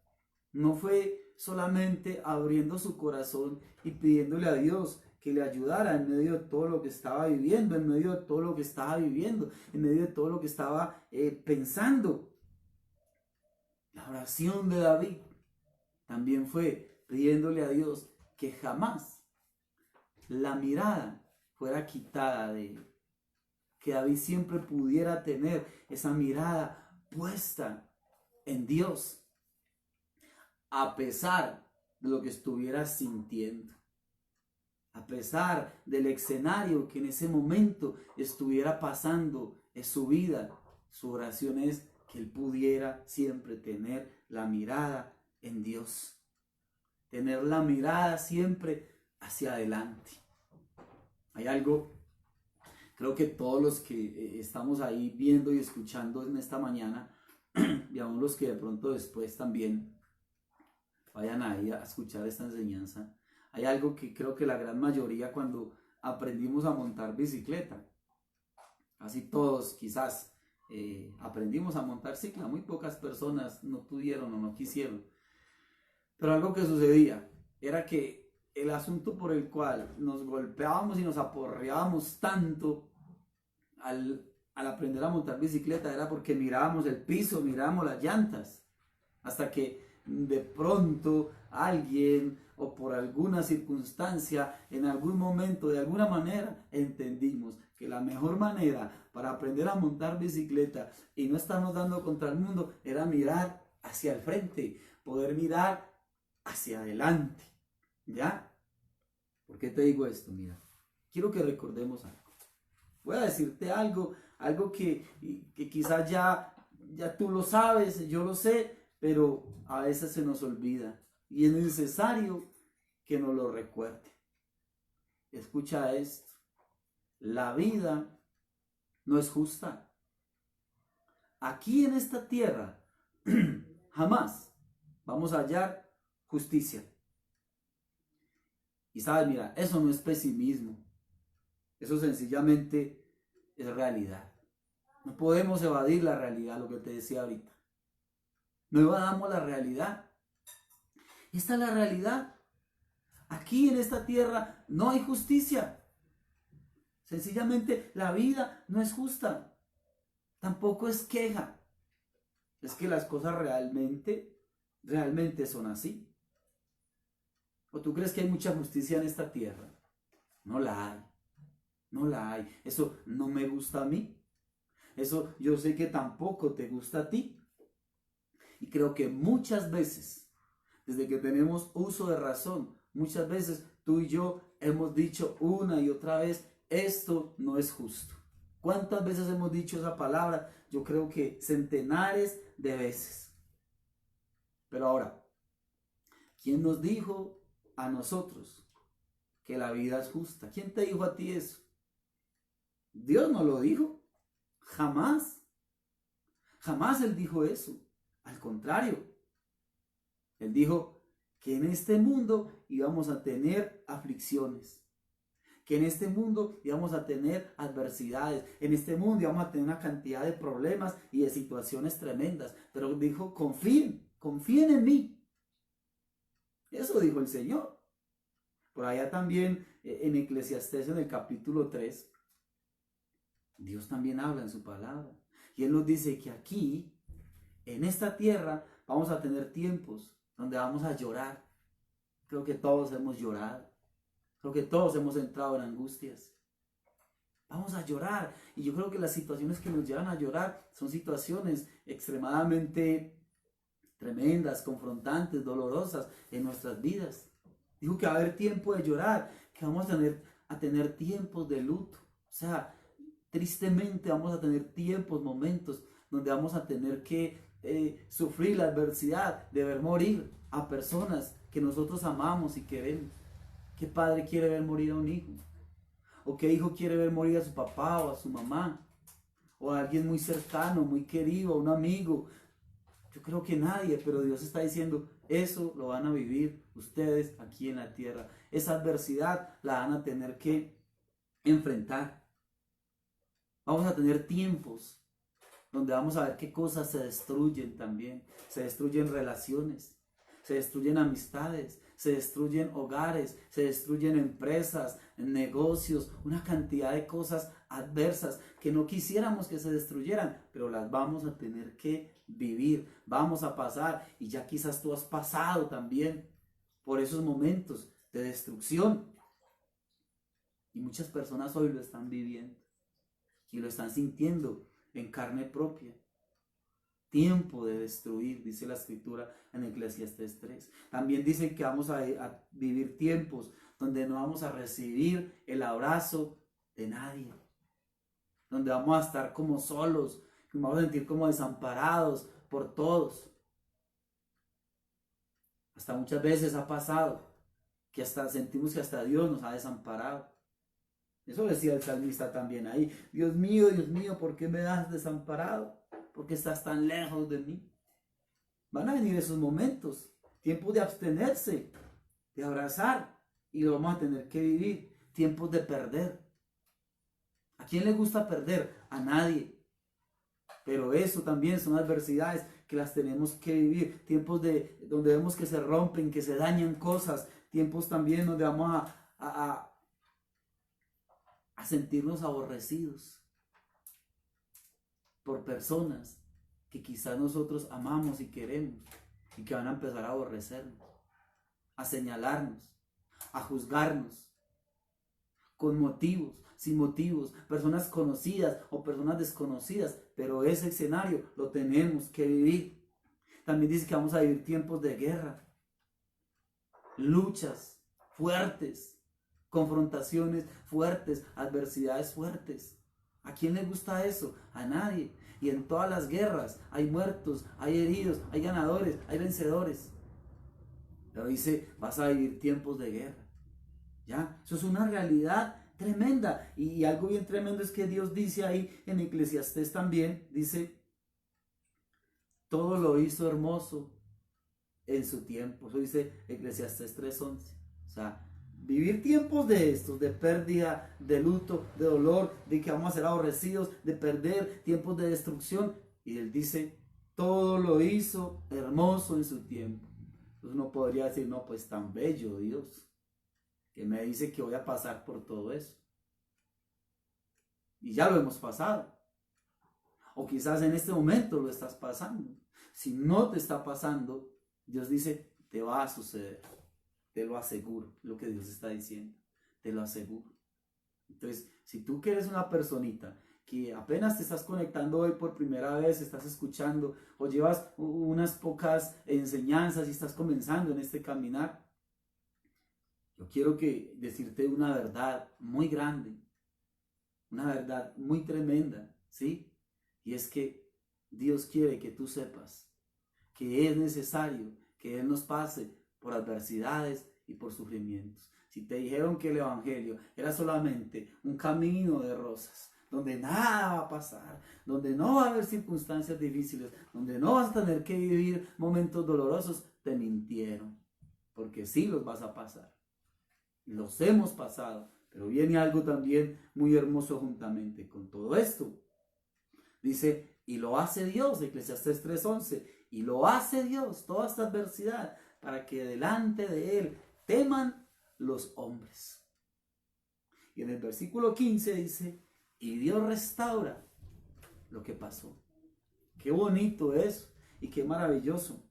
no fue solamente abriendo su corazón y pidiéndole a Dios que le ayudara en medio de todo lo que estaba viviendo, en medio de todo lo que estaba viviendo, en medio de todo lo que estaba pensando. La oración de David también fue pidiéndole a Dios que jamás la mirada fuera quitada de él. Que David siempre pudiera tener esa mirada puesta en Dios, a pesar de lo que estuviera sintiendo, a pesar del escenario que en ese momento estuviera pasando en su vida. Su oración es que él pudiera siempre tener la mirada en Dios, tener la mirada siempre hacia adelante. Hay algo, creo que todos los que estamos ahí viendo y escuchando en esta mañana, y aún los que de pronto después también vayan ahí a escuchar esta enseñanza, hay algo que creo que la gran mayoría, cuando aprendimos a montar bicicleta, casi todos quizás aprendimos a montar cicla, muy pocas personas no pudieron o no quisieron, pero algo que sucedía era que el asunto por el cual nos golpeábamos y nos aporreábamos tanto al aprender a montar bicicleta era porque mirábamos el piso, mirábamos las llantas, hasta que de pronto alguien o por alguna circunstancia, en algún momento, de alguna manera, entendimos que la mejor manera para aprender a montar bicicleta y no estarnos dando contra el mundo era mirar hacia el frente, poder mirar hacia adelante. ¿Ya? ¿Por qué te digo esto? Mira, quiero que recordemos algo. Voy a decirte algo que quizás ya tú lo sabes, yo lo sé, pero a veces se nos olvida y es necesario que nos lo recuerde. Escucha esto: la vida no es justa. Aquí en esta tierra jamás vamos a hallar justicia. Y sabes, mira, eso no es pesimismo, eso sencillamente es realidad. No podemos evadir la realidad, lo que te decía ahorita. No evadamos la realidad. Esta es la realidad. Aquí en esta tierra no hay justicia. Sencillamente la vida no es justa. Tampoco es queja. Es que las cosas realmente son así. ¿O tú crees que hay mucha justicia en esta tierra? No la hay. No la hay. Eso no me gusta a mí. Eso yo sé que tampoco te gusta a ti. Y creo que muchas veces, desde que tenemos uso de razón, muchas veces tú y yo hemos dicho una y otra vez: esto no es justo. ¿Cuántas veces hemos dicho esa palabra? Yo creo que centenares de veces. Pero ahora, ¿quién nos dijo a nosotros que la vida es justa? ¿Quién te dijo a ti eso? Dios no lo dijo. Jamás. Jamás Él dijo eso. Al contrario, Él dijo que en este mundo íbamos a tener aflicciones, que en este mundo íbamos a tener adversidades, en este mundo íbamos a tener una cantidad de problemas y de situaciones tremendas, pero dijo: confíen en mí. Eso dijo el Señor. Por allá también en Eclesiastés, en el capítulo 3, Dios también habla en su palabra y Él nos dice que aquí, en esta tierra, vamos a tener tiempos donde vamos a llorar. Creo que todos hemos llorado. Creo que todos hemos entrado en angustias. Vamos a llorar. Y yo creo que las situaciones que nos llevan a llorar son situaciones extremadamente tremendas, confrontantes, dolorosas en nuestras vidas. Dijo que va a haber tiempo de llorar, que vamos a tener tiempos de luto. O sea, tristemente vamos a tener tiempos, momentos donde vamos a tener que sufrir la adversidad de ver morir a personas que nosotros amamos y queremos. ¿Qué padre quiere ver morir a un hijo? ¿O qué hijo quiere ver morir a su papá o a su mamá? O a alguien muy cercano, muy querido, a un amigo. Yo creo que nadie, pero Dios está diciendo, eso lo van a vivir ustedes aquí en la tierra. Esa adversidad la van a tener que enfrentar. Vamos a tener tiempos donde vamos a ver qué cosas se destruyen también. Se destruyen relaciones, se destruyen amistades, se destruyen hogares, se destruyen empresas, negocios, una cantidad de cosas adversas que no quisiéramos que se destruyeran, pero las vamos a tener que vivir, vamos a pasar, y ya quizás tú has pasado también por esos momentos de destrucción, y muchas personas hoy lo están viviendo y lo están sintiendo en carne propia. Tiempo de destruir, dice la escritura en Eclesiastés 3. También dice que vamos a vivir tiempos donde no vamos a recibir el abrazo de nadie, donde vamos a estar como solos, nos vamos a sentir como desamparados por todos. Hasta muchas veces ha pasado que hasta sentimos que hasta Dios nos ha desamparado. Eso decía el salmista también ahí. Dios mío, ¿por qué me has desamparado? ¿Por qué estás tan lejos de mí? Van a venir esos momentos, tiempos de abstenerse, de abrazar, y lo vamos a tener que vivir. Tiempos de perder. ¿A quién le gusta perder? A nadie. Pero eso también son adversidades que las tenemos que vivir. Tiempos donde vemos que se rompen, que se dañan cosas. Tiempos también donde vamos a sentirnos aborrecidos por personas que quizás nosotros amamos y queremos, y que van a empezar a aborrecernos, a señalarnos, a juzgarnos, con motivos, sin motivos, personas conocidas o personas desconocidas, pero ese escenario lo tenemos que vivir. También dice que vamos a vivir tiempos de guerra, luchas fuertes, confrontaciones fuertes, adversidades fuertes. ¿A quién le gusta eso? A nadie. Y en todas las guerras hay muertos, hay heridos, hay ganadores, hay vencedores. Pero dice, vas a vivir tiempos de guerra. ¿Ya? Eso es una realidad tremenda. Y algo bien tremendo es que Dios dice ahí en Eclesiastés también, dice, todo lo hizo hermoso en su tiempo. Eso dice Eclesiastés 3:11. O sea, vivir tiempos de estos, de pérdida, de luto, de dolor, de que vamos a ser aborrecidos, de perder, tiempos de destrucción. Y Él dice, todo lo hizo hermoso en su tiempo. Entonces uno podría decir, no, pues tan bello Dios, que me dice que voy a pasar por todo eso. Y ya lo hemos pasado. O quizás en este momento lo estás pasando. Si no te está pasando, Dios dice, te va a suceder. Te lo aseguro, lo que Dios está diciendo. Te lo aseguro. Entonces, si tú que eres una personita que apenas te estás conectando hoy por primera vez, estás escuchando o llevas unas pocas enseñanzas y estás comenzando en este caminar, yo quiero decirte una verdad muy grande, una verdad muy tremenda, ¿sí? Y es que Dios quiere que tú sepas que es necesario que Él nos pase por adversidades y por sufrimientos. Si te dijeron que el evangelio era solamente un camino de rosas, donde nada va a pasar, donde no va a haber circunstancias difíciles, donde no vas a tener que vivir momentos dolorosos, te mintieron, porque sí los vas a pasar. Los hemos pasado, pero viene algo también muy hermoso juntamente con todo esto. Dice, y lo hace Dios, Eclesiastés 3:11, y lo hace Dios, toda esta adversidad, para que delante de Él teman los hombres. Y en el versículo 15 dice, y Dios restaura lo que pasó. Qué bonito es y qué maravilloso.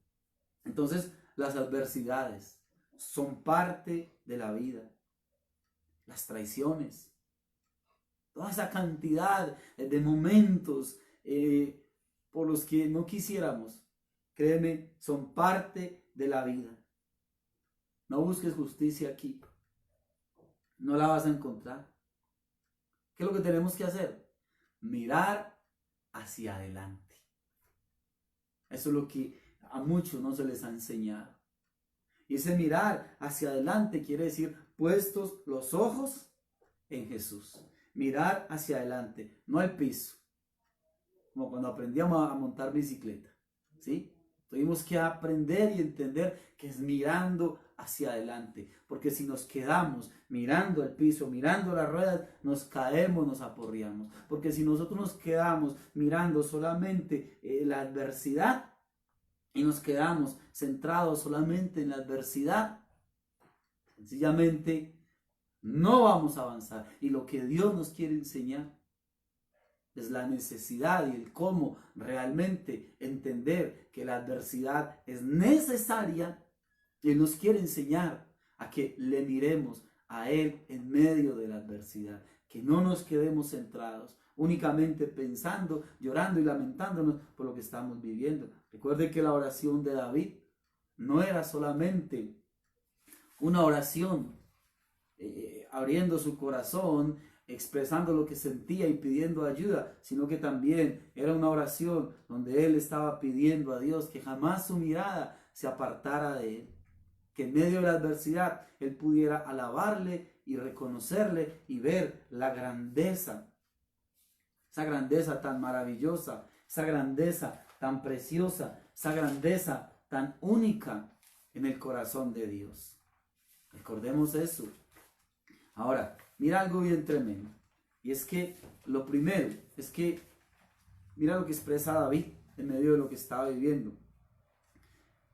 Entonces, las adversidades son parte de la vida. Las traiciones, toda esa cantidad de momentos por los que no quisiéramos créeme, son parte de la vida. No busques justicia aquí. No la vas a encontrar. ¿Qué es lo que tenemos que hacer? Mirar hacia adelante. Eso es lo que a muchos no se les ha enseñado. Y ese mirar hacia adelante quiere decir puestos los ojos en Jesús. Mirar hacia adelante, no al piso. Como cuando aprendíamos a montar bicicleta. ¿Sí? Tuvimos que aprender y entender que es mirando hacia adelante. Porque si nos quedamos mirando al piso, mirando las ruedas, nos caemos, nos aporreamos. Porque si nosotros nos quedamos mirando solamente la adversidad y nos quedamos centrados solamente en la adversidad, sencillamente no vamos a avanzar. Y lo que Dios nos quiere enseñar es la necesidad y el cómo realmente entender que la adversidad es necesaria. Y Él nos quiere enseñar a que le miremos a Él en medio de la adversidad. Que no nos quedemos centrados únicamente pensando, llorando y lamentándonos por lo que estamos viviendo. Recuerde que la oración de David no era solamente una oración abriendo su corazón, expresando lo que sentía y pidiendo ayuda, sino que también era una oración donde él estaba pidiendo a Dios que jamás su mirada se apartara de él, que en medio de la adversidad él pudiera alabarle y reconocerle y ver la grandeza, esa grandeza tan maravillosa, esa grandeza tan preciosa, esa grandeza tan única en el corazón de Dios. Recordemos eso. Ahora, mira algo bien tremendo. Y es que lo primero es que mira lo que expresa David en medio de lo que estaba viviendo.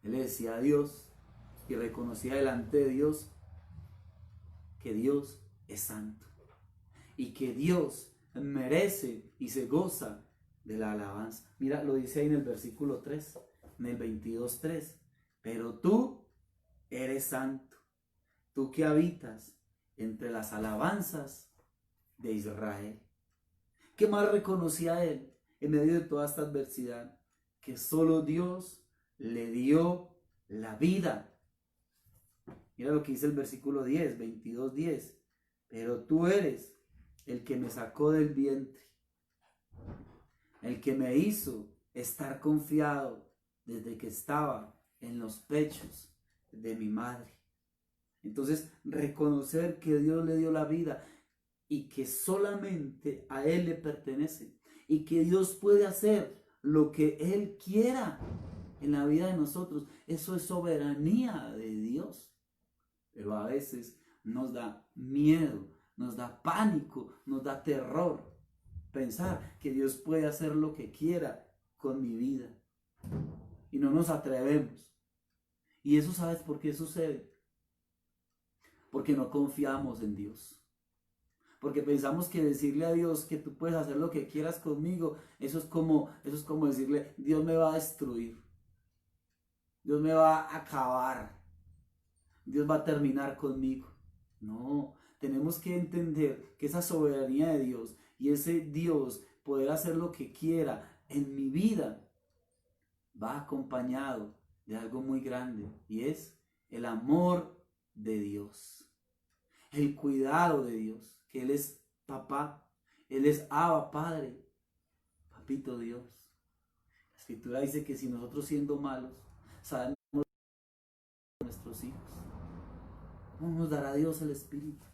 Él le decía a Dios y reconocía delante de Dios que Dios es santo y que Dios merece y se goza de la alabanza. Mira, lo dice ahí en el versículo 3, en el 22:3. Pero tú eres santo, tú que habitas entre las alabanzas de Israel. ¿Qué más reconocía él en medio de toda esta adversidad? Que solo Dios le dio la vida. Mira lo que dice el versículo 10, 22:10. Pero tú eres el que me sacó del vientre, el que me hizo estar confiado desde que estaba en los pechos de mi madre. Entonces, reconocer que Dios le dio la vida y que solamente a Él le pertenece y que Dios puede hacer lo que Él quiera en la vida de nosotros. Eso es soberanía de Dios. Pero a veces nos da miedo, nos da pánico, nos da terror pensar que Dios puede hacer lo que quiera con mi vida. Y no nos atrevemos. ¿Y eso sabes por qué sucede? Porque no confiamos en Dios. Porque pensamos que decirle a Dios que tú puedes hacer lo que quieras conmigo, eso es como decirle, Dios me va a destruir. Dios me va a acabar. Dios va a terminar conmigo. No, tenemos que entender que esa soberanía de Dios y ese Dios poder hacer lo que quiera en mi vida va acompañado de algo muy grande y es el amor de Dios, el cuidado de Dios, que Él es papá, Él es Abba, Padre, papito Dios. La Escritura dice que si nosotros siendo malos sabemos a nuestros hijos, ¿cómo nos dará Dios el Espíritu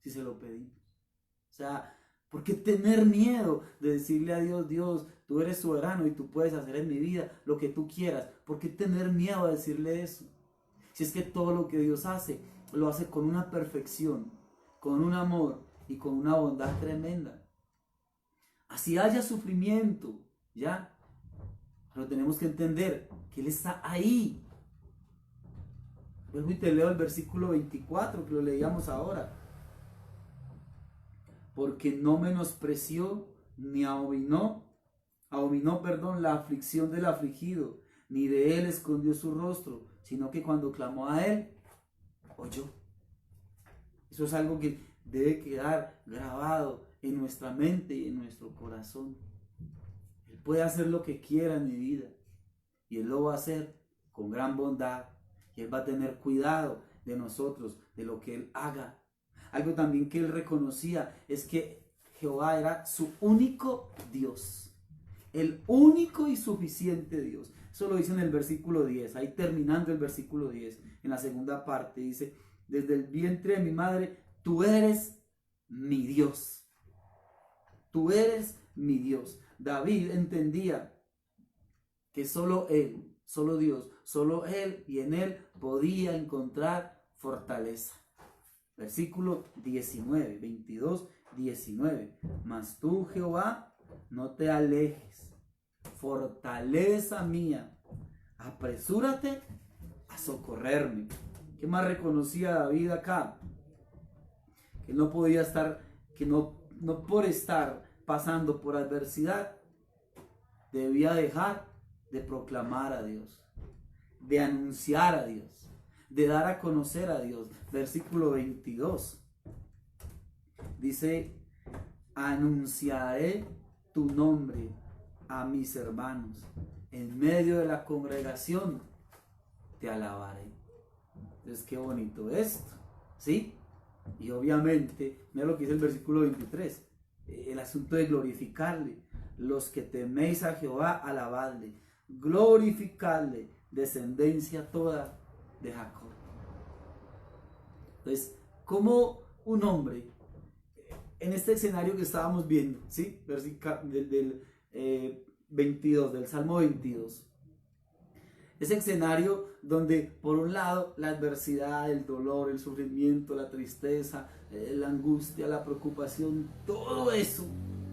si se lo pedimos? O sea, ¿por qué tener miedo de decirle a Dios, Dios, tú eres soberano y tú puedes hacer en mi vida lo que tú quieras? ¿Por qué tener miedo a decirle eso? Si es que todo lo que Dios hace, lo hace con una perfección, con un amor y con una bondad tremenda. Así haya sufrimiento, ¿ya? Pero tenemos que entender que Él está ahí. Vuelvo y te leo el versículo 24 que lo leíamos ahora. Porque no menospreció ni abominó la aflicción del afligido, ni de él escondió su rostro, sino que cuando clamó a él, oyó. Eso es algo que debe quedar grabado en nuestra mente y en nuestro corazón. Él puede hacer lo que quiera en mi vida y Él lo va a hacer con gran bondad. Y Él va a tener cuidado de nosotros, de lo que Él haga. Algo también que Él reconocía es que Jehová era su único Dios. El único y suficiente Dios. Eso lo dice en el versículo 10. Ahí terminando el versículo 10. En la segunda parte dice: desde el vientre de mi madre, tú eres mi Dios. Tú eres mi Dios. David entendía que solo Él, solo Dios, solo Él y en Él podía encontrar fortaleza. Versículo 19, 22, 19. Mas tú, Jehová, no te alejes, fortaleza mía, apresúrate a socorrerme. ¿Qué más reconocía David acá? Que no podía estar, que no por estar pasando por adversidad, debía dejar de proclamar a Dios, de anunciar a Dios, de dar a conocer a Dios. Versículo 22 dice: anunciaré tu nombre a mis hermanos, en medio de la congregación te alabaré. Entonces, qué bonito esto, ¿sí? Y obviamente, mira lo que dice el versículo 23, el asunto de glorificarle. Los que teméis a Jehová, alabadle, glorificadle, descendencia toda de Jacob. Entonces, como un hombre, en este escenario que estábamos viendo, ¿sí? Del 22, del Salmo 22. Ese escenario donde por un lado la adversidad, el dolor, el sufrimiento, la tristeza, la angustia, la preocupación, todo eso,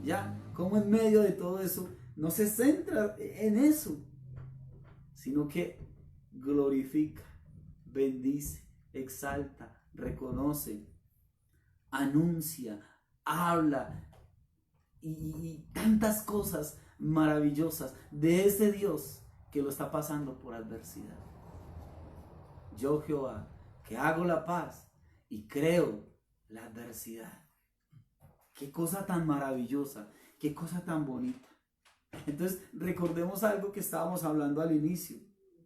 ¿ya? Como en medio de todo eso no se centra en eso, sino que glorifica, bendice, exalta, reconoce, anuncia, habla y tantas cosas maravillosas de ese Dios que lo está pasando por adversidad. Yo, Jehová, que hago la paz y creo la adversidad. Qué cosa tan maravillosa, qué cosa tan bonita. Entonces, recordemos algo que estábamos hablando al inicio.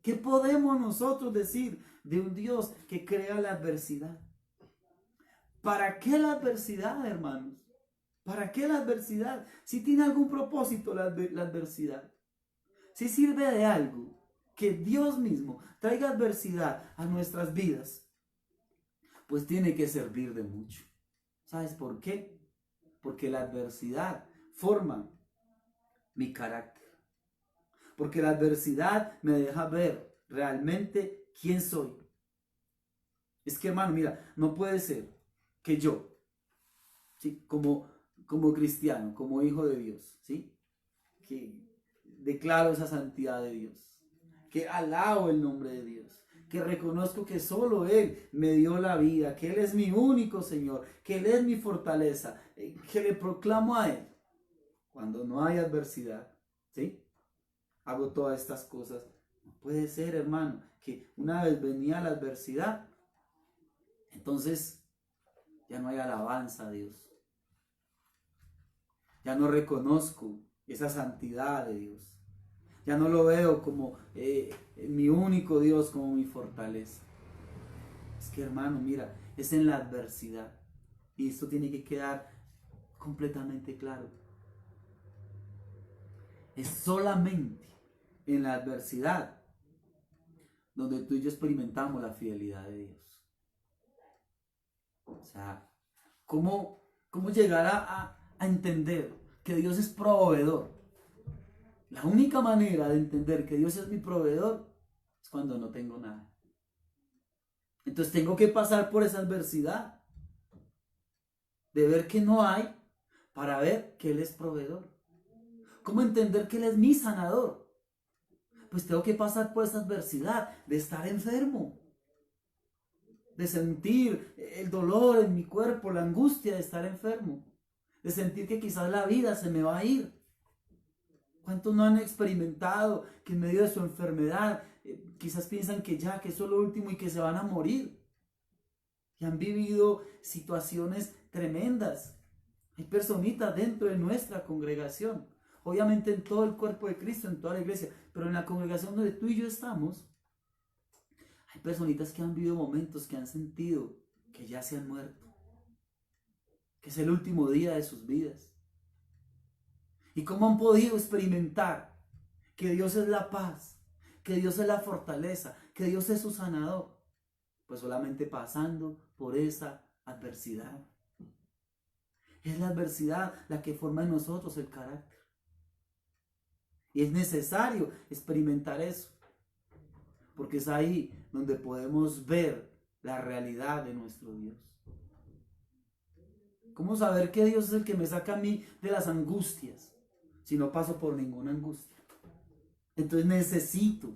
¿Qué podemos nosotros decir de un Dios que crea la adversidad? ¿Para qué la adversidad, hermanos? ¿Para qué la adversidad? Si tiene algún propósito la adversidad. Si sirve de algo, que Dios mismo traiga adversidad a nuestras vidas, pues tiene que servir de mucho. ¿Sabes por qué? Porque la adversidad forma mi carácter. Porque la adversidad me deja ver realmente quién soy. Es que, hermano, mira, no puede ser que yo, ¿sí? como cristiano, como hijo de Dios, ¿sí? Que declaro esa santidad de Dios, que alabo el nombre de Dios, que reconozco que solo Él me dio la vida, que Él es mi único Señor, que Él es mi fortaleza, que le proclamo a Él. Cuando no hay adversidad, ¿sí? Hago todas estas cosas. No puede ser, hermano, que una vez venía la adversidad, entonces ya no hay alabanza a Dios. Ya no reconozco esa santidad de Dios. Ya no lo veo como mi único Dios, como mi fortaleza. Es que, hermano, mira, es en la adversidad. Y esto tiene que quedar completamente claro. Es solamente en la adversidad donde tú y yo experimentamos la fidelidad de Dios. O sea, ¿cómo llegar a entender que Dios es proveedor? La única manera de entender que Dios es mi proveedor es cuando no tengo nada. Entonces tengo que pasar por esa adversidad de ver que no hay para ver que Él es proveedor. ¿Cómo entender que Él es mi sanador? Pues tengo que pasar por esa adversidad de estar enfermo, de sentir el dolor en mi cuerpo, la angustia de estar enfermo, de sentir que quizás la vida se me va a ir. ¿Cuántos no han experimentado que en medio de su enfermedad quizás piensan que ya, que eso es lo último y que se van a morir? Y han vivido situaciones tremendas. Hay personitas dentro de nuestra congregación. Obviamente en todo el cuerpo de Cristo, en toda la iglesia, pero en la congregación donde tú y yo estamos, hay personitas que han vivido momentos que han sentido que ya se han muerto, que es el último día de sus vidas. ¿Y cómo han podido experimentar que Dios es la paz, que Dios es la fortaleza, que Dios es su sanador? Pues solamente pasando por esa adversidad. Es la adversidad la que forma en nosotros el carácter. Y es necesario experimentar eso, porque es ahí donde podemos ver la realidad de nuestro Dios. ¿Cómo saber que Dios es el que me saca a mí de las angustias si no paso por ninguna angustia? Entonces necesito,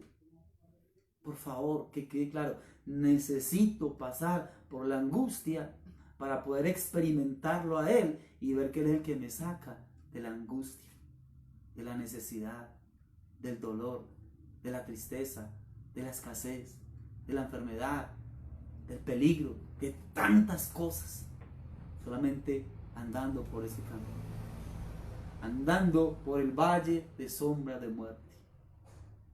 por favor, que quede claro, necesito pasar por la angustia para poder experimentarlo a Él y ver que Él es el que me saca de la angustia, de la necesidad, del dolor, de la tristeza, de la escasez, de la enfermedad, del peligro, de tantas cosas, solamente andando por ese camino, andando por el valle de sombra de muerte.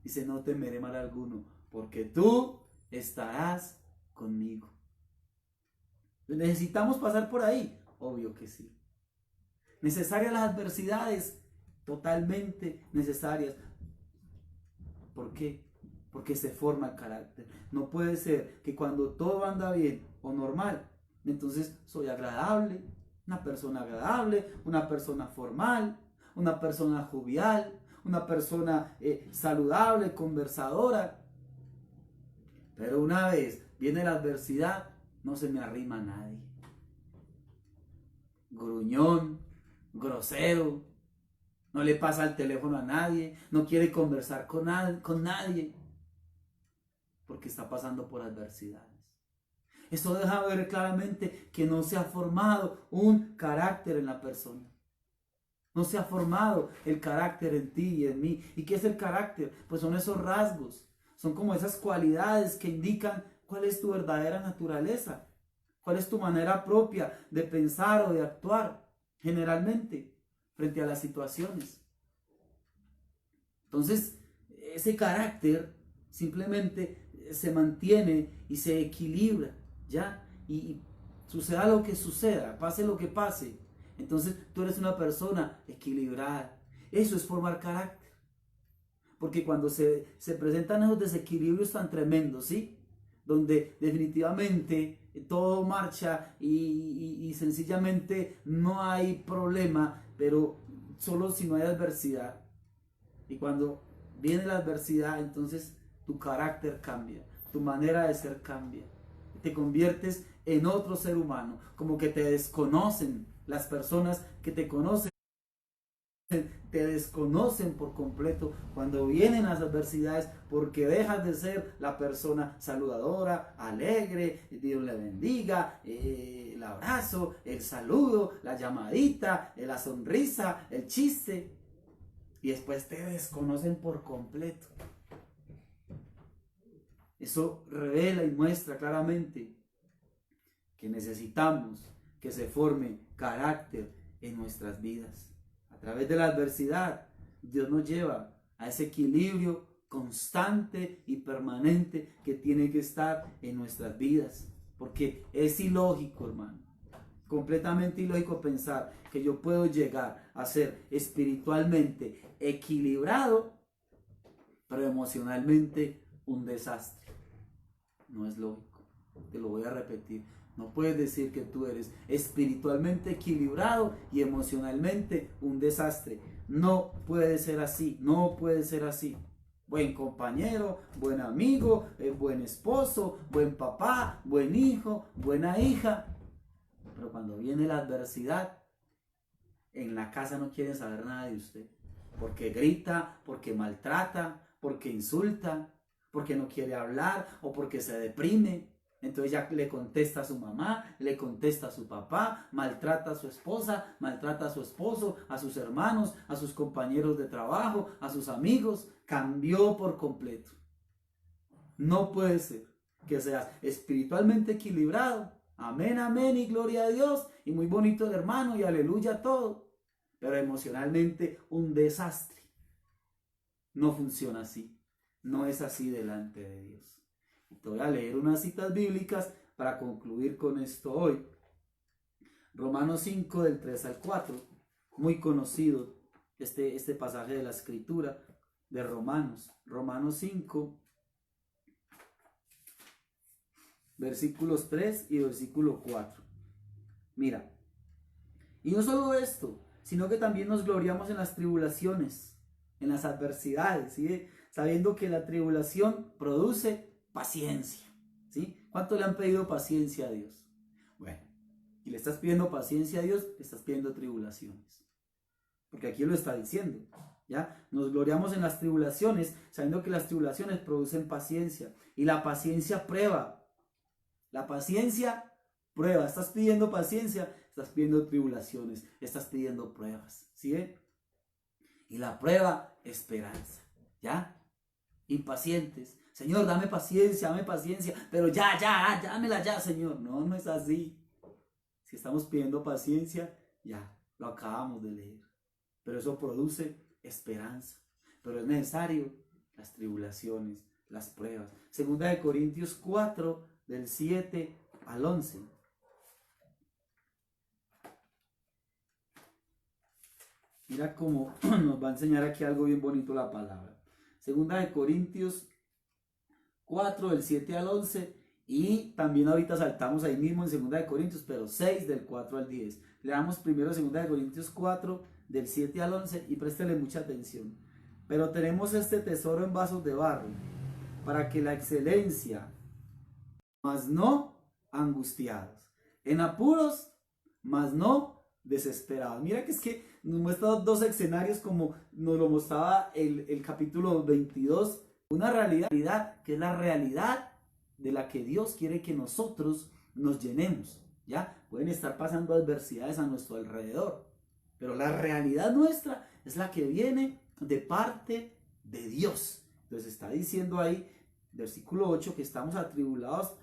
Dice, no temeré mal alguno, porque tú estarás conmigo. ¿Necesitamos pasar por ahí? Obvio que sí. ¿Necesarias las adversidades? Totalmente necesarias. ¿Por qué? Porque se forma el carácter. No puede ser que cuando todo anda bien o normal, entonces soy agradable, una persona formal, una persona jovial, una persona saludable, conversadora. Pero una vez viene la adversidad, no se me arrima a nadie. Gruñón, grosero, no le pasa el teléfono a nadie, no quiere conversar con nadie, porque está pasando por adversidades. Esto deja ver claramente que no se ha formado un carácter en la persona. No se ha formado el carácter en ti y en mí. ¿Y qué es el carácter? Pues son esos rasgos, son como esas cualidades que indican cuál es tu verdadera naturaleza, cuál es tu manera propia de pensar o de actuar, generalmente, frente a las situaciones. Entonces, ese carácter simplemente se mantiene y se equilibra, ¿ya? Y suceda lo que suceda, pase lo que pase, entonces tú eres una persona equilibrada. Eso es formar carácter. Porque cuando se presentan esos desequilibrios tan tremendos, ¿sí? Donde definitivamente todo marcha y sencillamente no hay problema, pero solo si no hay adversidad. Y cuando viene la adversidad, entonces tu carácter cambia, tu manera de ser cambia. Te conviertes en otro ser humano, como que te desconocen las personas que te conocen. Te desconocen por completo cuando vienen las adversidades, porque dejas de ser la persona saludadora, alegre, Dios le bendiga, el abrazo, el saludo, la llamadita, la sonrisa, el chiste, y después te desconocen por completo. Eso revela y muestra claramente que necesitamos que se forme carácter en nuestras vidas. A través de la adversidad, Dios nos lleva a ese equilibrio constante y permanente que tiene que estar en nuestras vidas. Porque es ilógico, hermano, completamente ilógico pensar que yo puedo llegar a ser espiritualmente equilibrado, pero emocionalmente un desastre. No es lógico. Te lo voy a repetir. No puedes decir que tú eres espiritualmente equilibrado y emocionalmente un desastre. No puede ser así, no puede ser así. Buen compañero, buen amigo, buen esposo, buen papá, buen hijo, buena hija. Pero cuando viene la adversidad, en la casa no quieren saber nada de usted. Porque grita, porque maltrata, porque insulta, porque no quiere hablar o porque se deprime. Entonces ya le contesta a su mamá, le contesta a su papá, maltrata a su esposa, maltrata a su esposo, a sus hermanos, a sus compañeros de trabajo, a sus amigos. Cambió por completo. No puede ser que seas espiritualmente equilibrado. Amén, amén y gloria a Dios. Y muy bonito el hermano y aleluya todo. pero emocionalmente un desastre. No funciona así. No es así delante de Dios. Te voy a leer unas citas bíblicas para concluir con esto hoy. Romanos 5 del 3 al 4, muy conocido este pasaje de la escritura de Romanos. Romanos 5, versículos 3 y versículo 4. Mira, y no solo esto, sino que también nos gloriamos en las tribulaciones, en las adversidades, ¿sí? Sabiendo que la tribulación produce paciencia, ¿sí? ¿Cuánto le han pedido paciencia a Dios? Bueno, y le estás pidiendo paciencia a Dios, le estás pidiendo tribulaciones, porque aquí lo está diciendo, ¿ya? Nos gloriamos en las tribulaciones, sabiendo que las tribulaciones producen paciencia, y la paciencia prueba, estás pidiendo paciencia, estás pidiendo tribulaciones, estás pidiendo pruebas, ¿sí? Y la prueba, esperanza, ¿ya? Impacientes, Señor, dame paciencia, pero dámela ya, Señor. No es así. Si estamos pidiendo paciencia, ya, lo acabamos de leer. Pero eso produce esperanza. Pero es necesario las tribulaciones, las pruebas. Segunda de Corintios 4, del 7 al 11. Mira cómo nos va a enseñar aquí algo bien bonito la palabra. Segunda de Corintios 4, del 7 al 11. Y también ahorita saltamos ahí mismo en Segunda de Corintios, pero 6, del 4 al 10. Leamos primero Segunda de Corintios 4, del 7 al 11, y préstele mucha atención. Pero tenemos este tesoro en vasos de barro, para que la excelencia, mas no angustiados, en apuros, mas no desesperados. Mira que es que nos muestra dos escenarios como nos lo mostraba el capítulo 22, una realidad que es la realidad de la que Dios quiere que nosotros nos llenemos, ¿ya? Pueden estar pasando adversidades a nuestro alrededor, pero la realidad nuestra es la que viene de parte de Dios. Entonces está diciendo ahí, versículo 8, que estamos atribulados,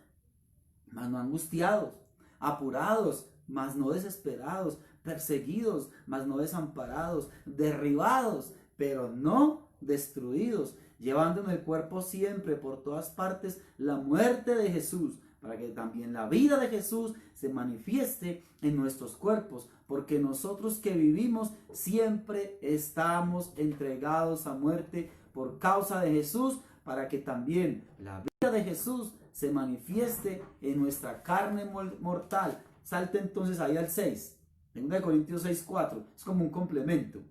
mas no angustiados, apurados, mas no desesperados, perseguidos, mas no desamparados, derribados, pero no destruidos, llevando en el cuerpo siempre por todas partes la muerte de Jesús, para que también la vida de Jesús se manifieste en nuestros cuerpos, porque nosotros que vivimos siempre estamos entregados a muerte por causa de Jesús, para que también la vida de Jesús se manifieste en nuestra carne mortal. Salte entonces ahí al 6, 2 Corintios 6, 4, es como un complemento.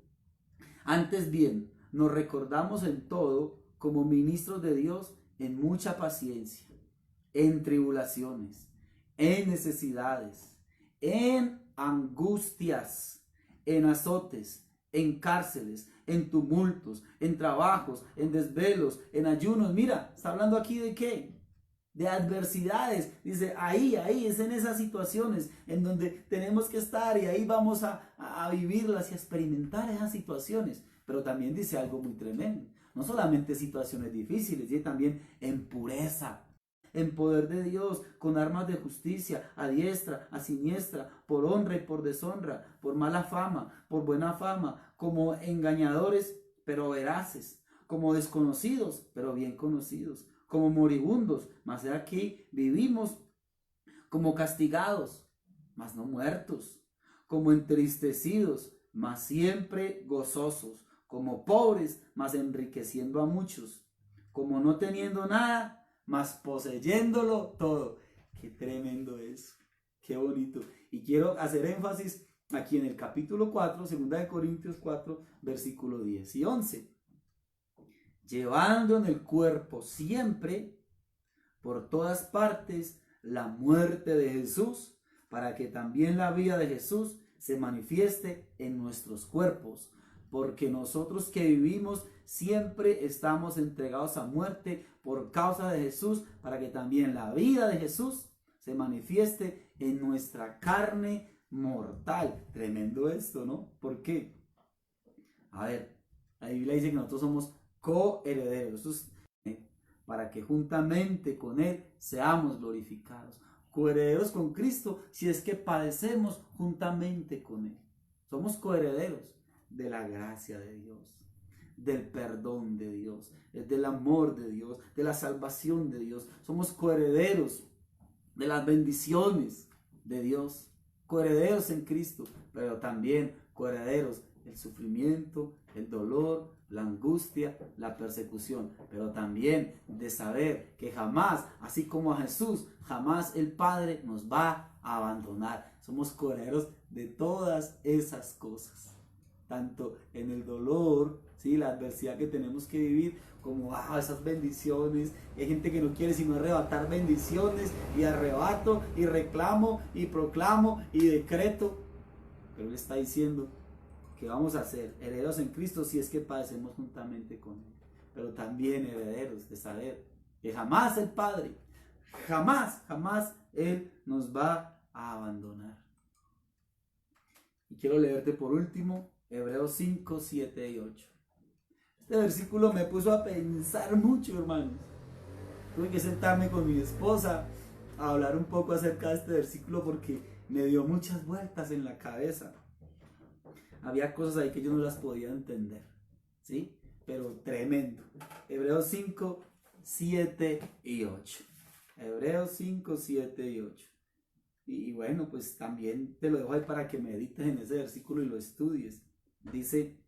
Antes bien, nos recordamos en todo como ministros de Dios en mucha paciencia, en tribulaciones, en necesidades, en angustias, en azotes, en cárceles, en tumultos, en trabajos, en desvelos, en ayunos. Mira, está hablando aquí de qué? De adversidades. Dice, ahí es en esas situaciones en donde tenemos que estar, y ahí vamos a vivirlas y a experimentar esas situaciones. Pero también dice algo muy tremendo. No solamente situaciones difíciles, y también en pureza, en poder de Dios, con armas de justicia, a diestra, a siniestra, por honra y por deshonra, por mala fama, por buena fama, como engañadores, pero veraces, como desconocidos, pero bien conocidos, como moribundos, mas aquí vivimos, como castigados, mas no muertos, como entristecidos, mas siempre gozosos, como pobres, mas enriqueciendo a muchos, como no teniendo nada, mas poseyéndolo todo. Qué tremendo eso, qué bonito. Y quiero hacer énfasis aquí en el capítulo 4, 2 Corintios 4, versículo 10 y 11. Llevando en el cuerpo siempre, por todas partes, la muerte de Jesús, para que también la vida de Jesús se manifieste en nuestros cuerpos. Porque nosotros que vivimos siempre estamos entregados a muerte por causa de Jesús, para que también la vida de Jesús se manifieste en nuestra carne mortal. Tremendo esto, ¿no? ¿Por qué? A ver, la Biblia dice que nosotros somos coherederos, para que juntamente con Él seamos glorificados. Coherederos con Cristo si es que padecemos juntamente con Él. Somos coherederos. de la gracia de Dios, del perdón de Dios, del amor de Dios, de la salvación de Dios. Somos coherederos de las bendiciones de Dios, coherederos en Cristo, pero también coherederos del sufrimiento, el dolor, la angustia, la persecución, pero también de saber que jamás, así como a Jesús, jamás el Padre nos va a abandonar. Somos coherederos de todas esas cosas, tanto en el dolor, ¿sí?, la adversidad que tenemos que vivir, como esas bendiciones. Hay gente que no quiere sino arrebatar bendiciones, y arrebato, y reclamo, y proclamo, y decreto, pero Él está diciendo que vamos a ser herederos en Cristo si es que padecemos juntamente con Él, pero también herederos de saber que jamás el Padre, jamás Él nos va a abandonar. Y quiero leerte por último Hebreos 5, 7 y 8. Este versículo me puso a pensar mucho, hermanos. Tuve que sentarme con mi esposa a hablar un poco acerca de este versículo porque me dio muchas vueltas en la cabeza. Había cosas ahí que yo no las podía entender, ¿sí? Pero tremendo. Hebreos 5, 7 y 8. Hebreos 5, 7 y 8. Y bueno, pues también te lo dejo ahí para que medites en ese versículo y lo estudies. Dice: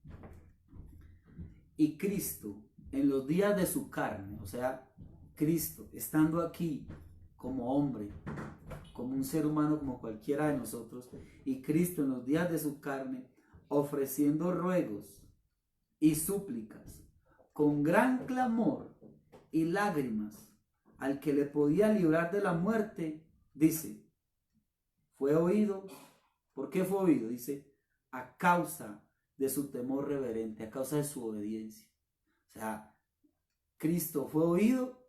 y Cristo, en los días de su carne, o sea, Cristo estando aquí como hombre, como un ser humano como cualquiera de nosotros, y Cristo en los días de su carne, ofreciendo ruegos y súplicas con gran clamor y lágrimas al que le podía librar de la muerte, dice, fue oído. ¿Por qué fue oído? Dice, a causa de su temor reverente, a causa de su obediencia. O sea, Cristo fue oído,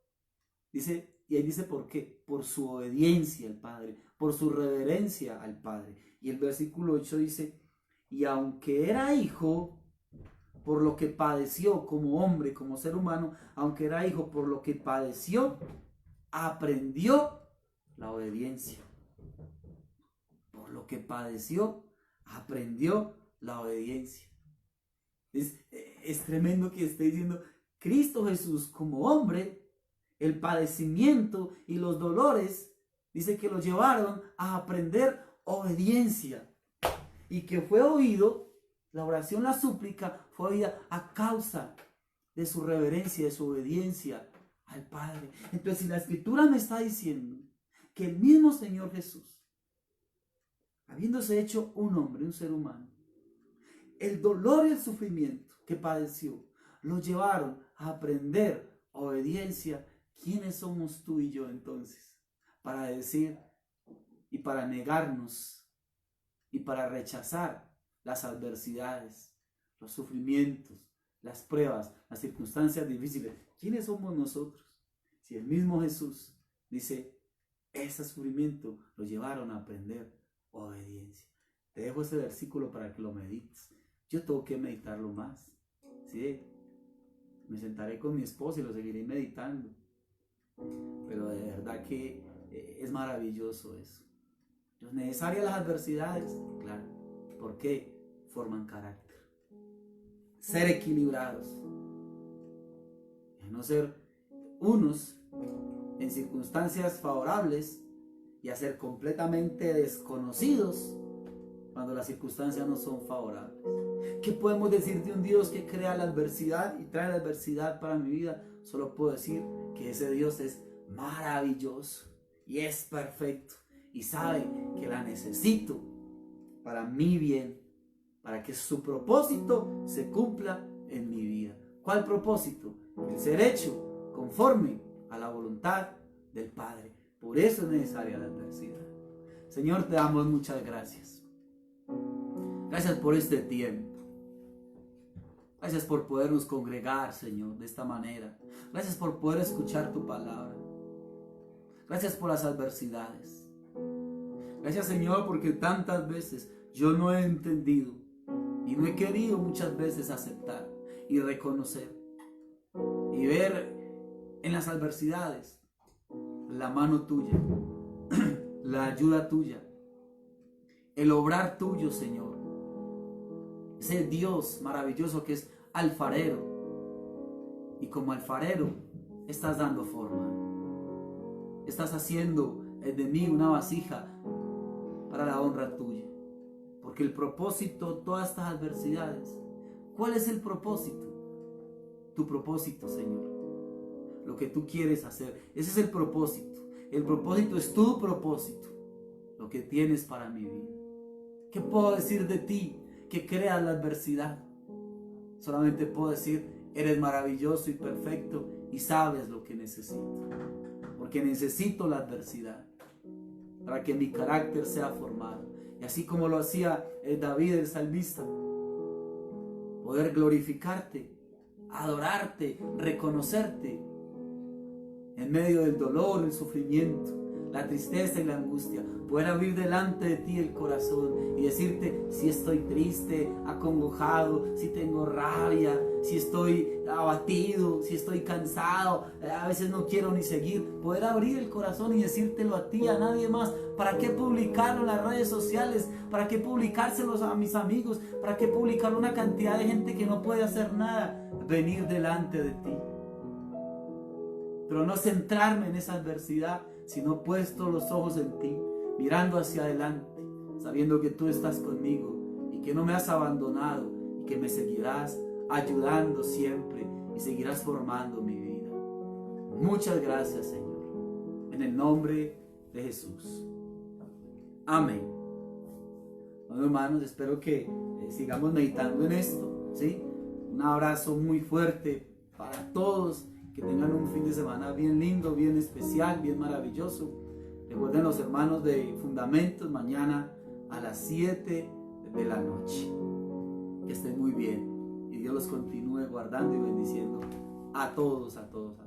dice, y ahí dice por qué, por su obediencia al Padre, por su reverencia al Padre. Y el versículo 8 dice, y aunque era hijo, por lo que padeció como hombre, como ser humano, aunque era hijo, por lo que padeció, aprendió la obediencia. Por lo que padeció, aprendió la obediencia. Es tremendo que esté diciendo, Cristo Jesús como hombre, el padecimiento y los dolores, dice que lo llevaron a aprender obediencia. Y que fue oído, la oración, la súplica, fue oída a causa de su reverencia, de su obediencia al Padre. Entonces, si la Escritura me está diciendo que el mismo Señor Jesús, habiéndose hecho un hombre, un ser humano, el dolor y el sufrimiento que padeció, lo llevaron a aprender obediencia, ¿quiénes somos tú y yo entonces? Para decir y para negarnos y para rechazar las adversidades, los sufrimientos, las pruebas, las circunstancias difíciles. ¿Quiénes somos nosotros? Si el mismo Jesús dice, ese sufrimiento lo llevaron a aprender obediencia. Te dejo ese versículo para que lo medites. Yo tengo que meditarlo más, ¿sí? Me sentaré con mi esposa y lo seguiré meditando. Pero de verdad que es maravilloso eso. ¿Es necesaria las adversidades? Claro. ¿Por qué? Forman carácter. Ser equilibrados. No ser unos en circunstancias favorables y a ser completamente desconocidos cuando las circunstancias no son favorables. ¿Qué podemos decir de un Dios que crea la adversidad y trae la adversidad para mi vida? Solo puedo decir que ese Dios es maravilloso y es perfecto y sabe que la necesito para mi bien, para que su propósito se cumpla en mi vida. ¿Cuál propósito? El ser hecho conforme a la voluntad del Padre. Por eso es necesaria la adversidad. Señor, te damos muchas gracias. Gracias por este tiempo. Gracias por podernos congregar, Señor, de esta manera. Gracias por poder escuchar tu palabra. Gracias por las adversidades. Gracias, Señor, porque tantas veces yo no he entendido y no he querido muchas veces aceptar y reconocer y ver en las adversidades la mano tuya, la ayuda tuya, el obrar tuyo, Señor. ese Dios maravilloso que es alfarero. Y como alfarero estás dando forma. Estás haciendo de mí una vasija para la honra tuya. Porque el propósito, todas estas adversidades, ¿cuál es el propósito? Tu propósito, Señor. Lo que tú quieres hacer. Ese es el propósito. El propósito es tu propósito. Lo que tienes para mi vida. ¿Qué puedo decir de ti que creas la adversidad? Solamente puedo decir, eres maravilloso y perfecto y sabes lo que necesito. Porque necesito la adversidad para que mi carácter sea formado. Y así como lo hacía David el salmista, poder glorificarte, adorarte, reconocerte en medio del dolor, el sufrimiento, la tristeza y la angustia, poder abrir delante de ti el corazón y decirte si estoy triste, acongojado, si tengo rabia, si estoy abatido, si estoy cansado, a veces no quiero ni seguir, poder abrir el corazón y decírtelo a ti, a nadie más. ¿Para qué publicarlo en las redes sociales? ¿Para qué publicárselos a mis amigos? ¿Para qué publicarlo a una cantidad de gente que no puede hacer nada? Venir delante de ti. Pero no centrarme en esa adversidad, sino puesto los ojos en ti, mirando hacia adelante, sabiendo que tú estás conmigo y que no me has abandonado y que me seguirás ayudando siempre y seguirás formando mi vida. Muchas gracias, Señor, en el nombre de Jesús. Amén. Bueno, hermanos, espero que sigamos meditando en esto, ¿sí? Un abrazo muy fuerte para todos. Que tengan un fin de semana bien lindo, bien especial, bien maravilloso. Recuerden los hermanos de Fundamentos mañana a las 7 de la noche. Que estén muy bien y Dios los continúe guardando y bendiciendo a todos, a todos.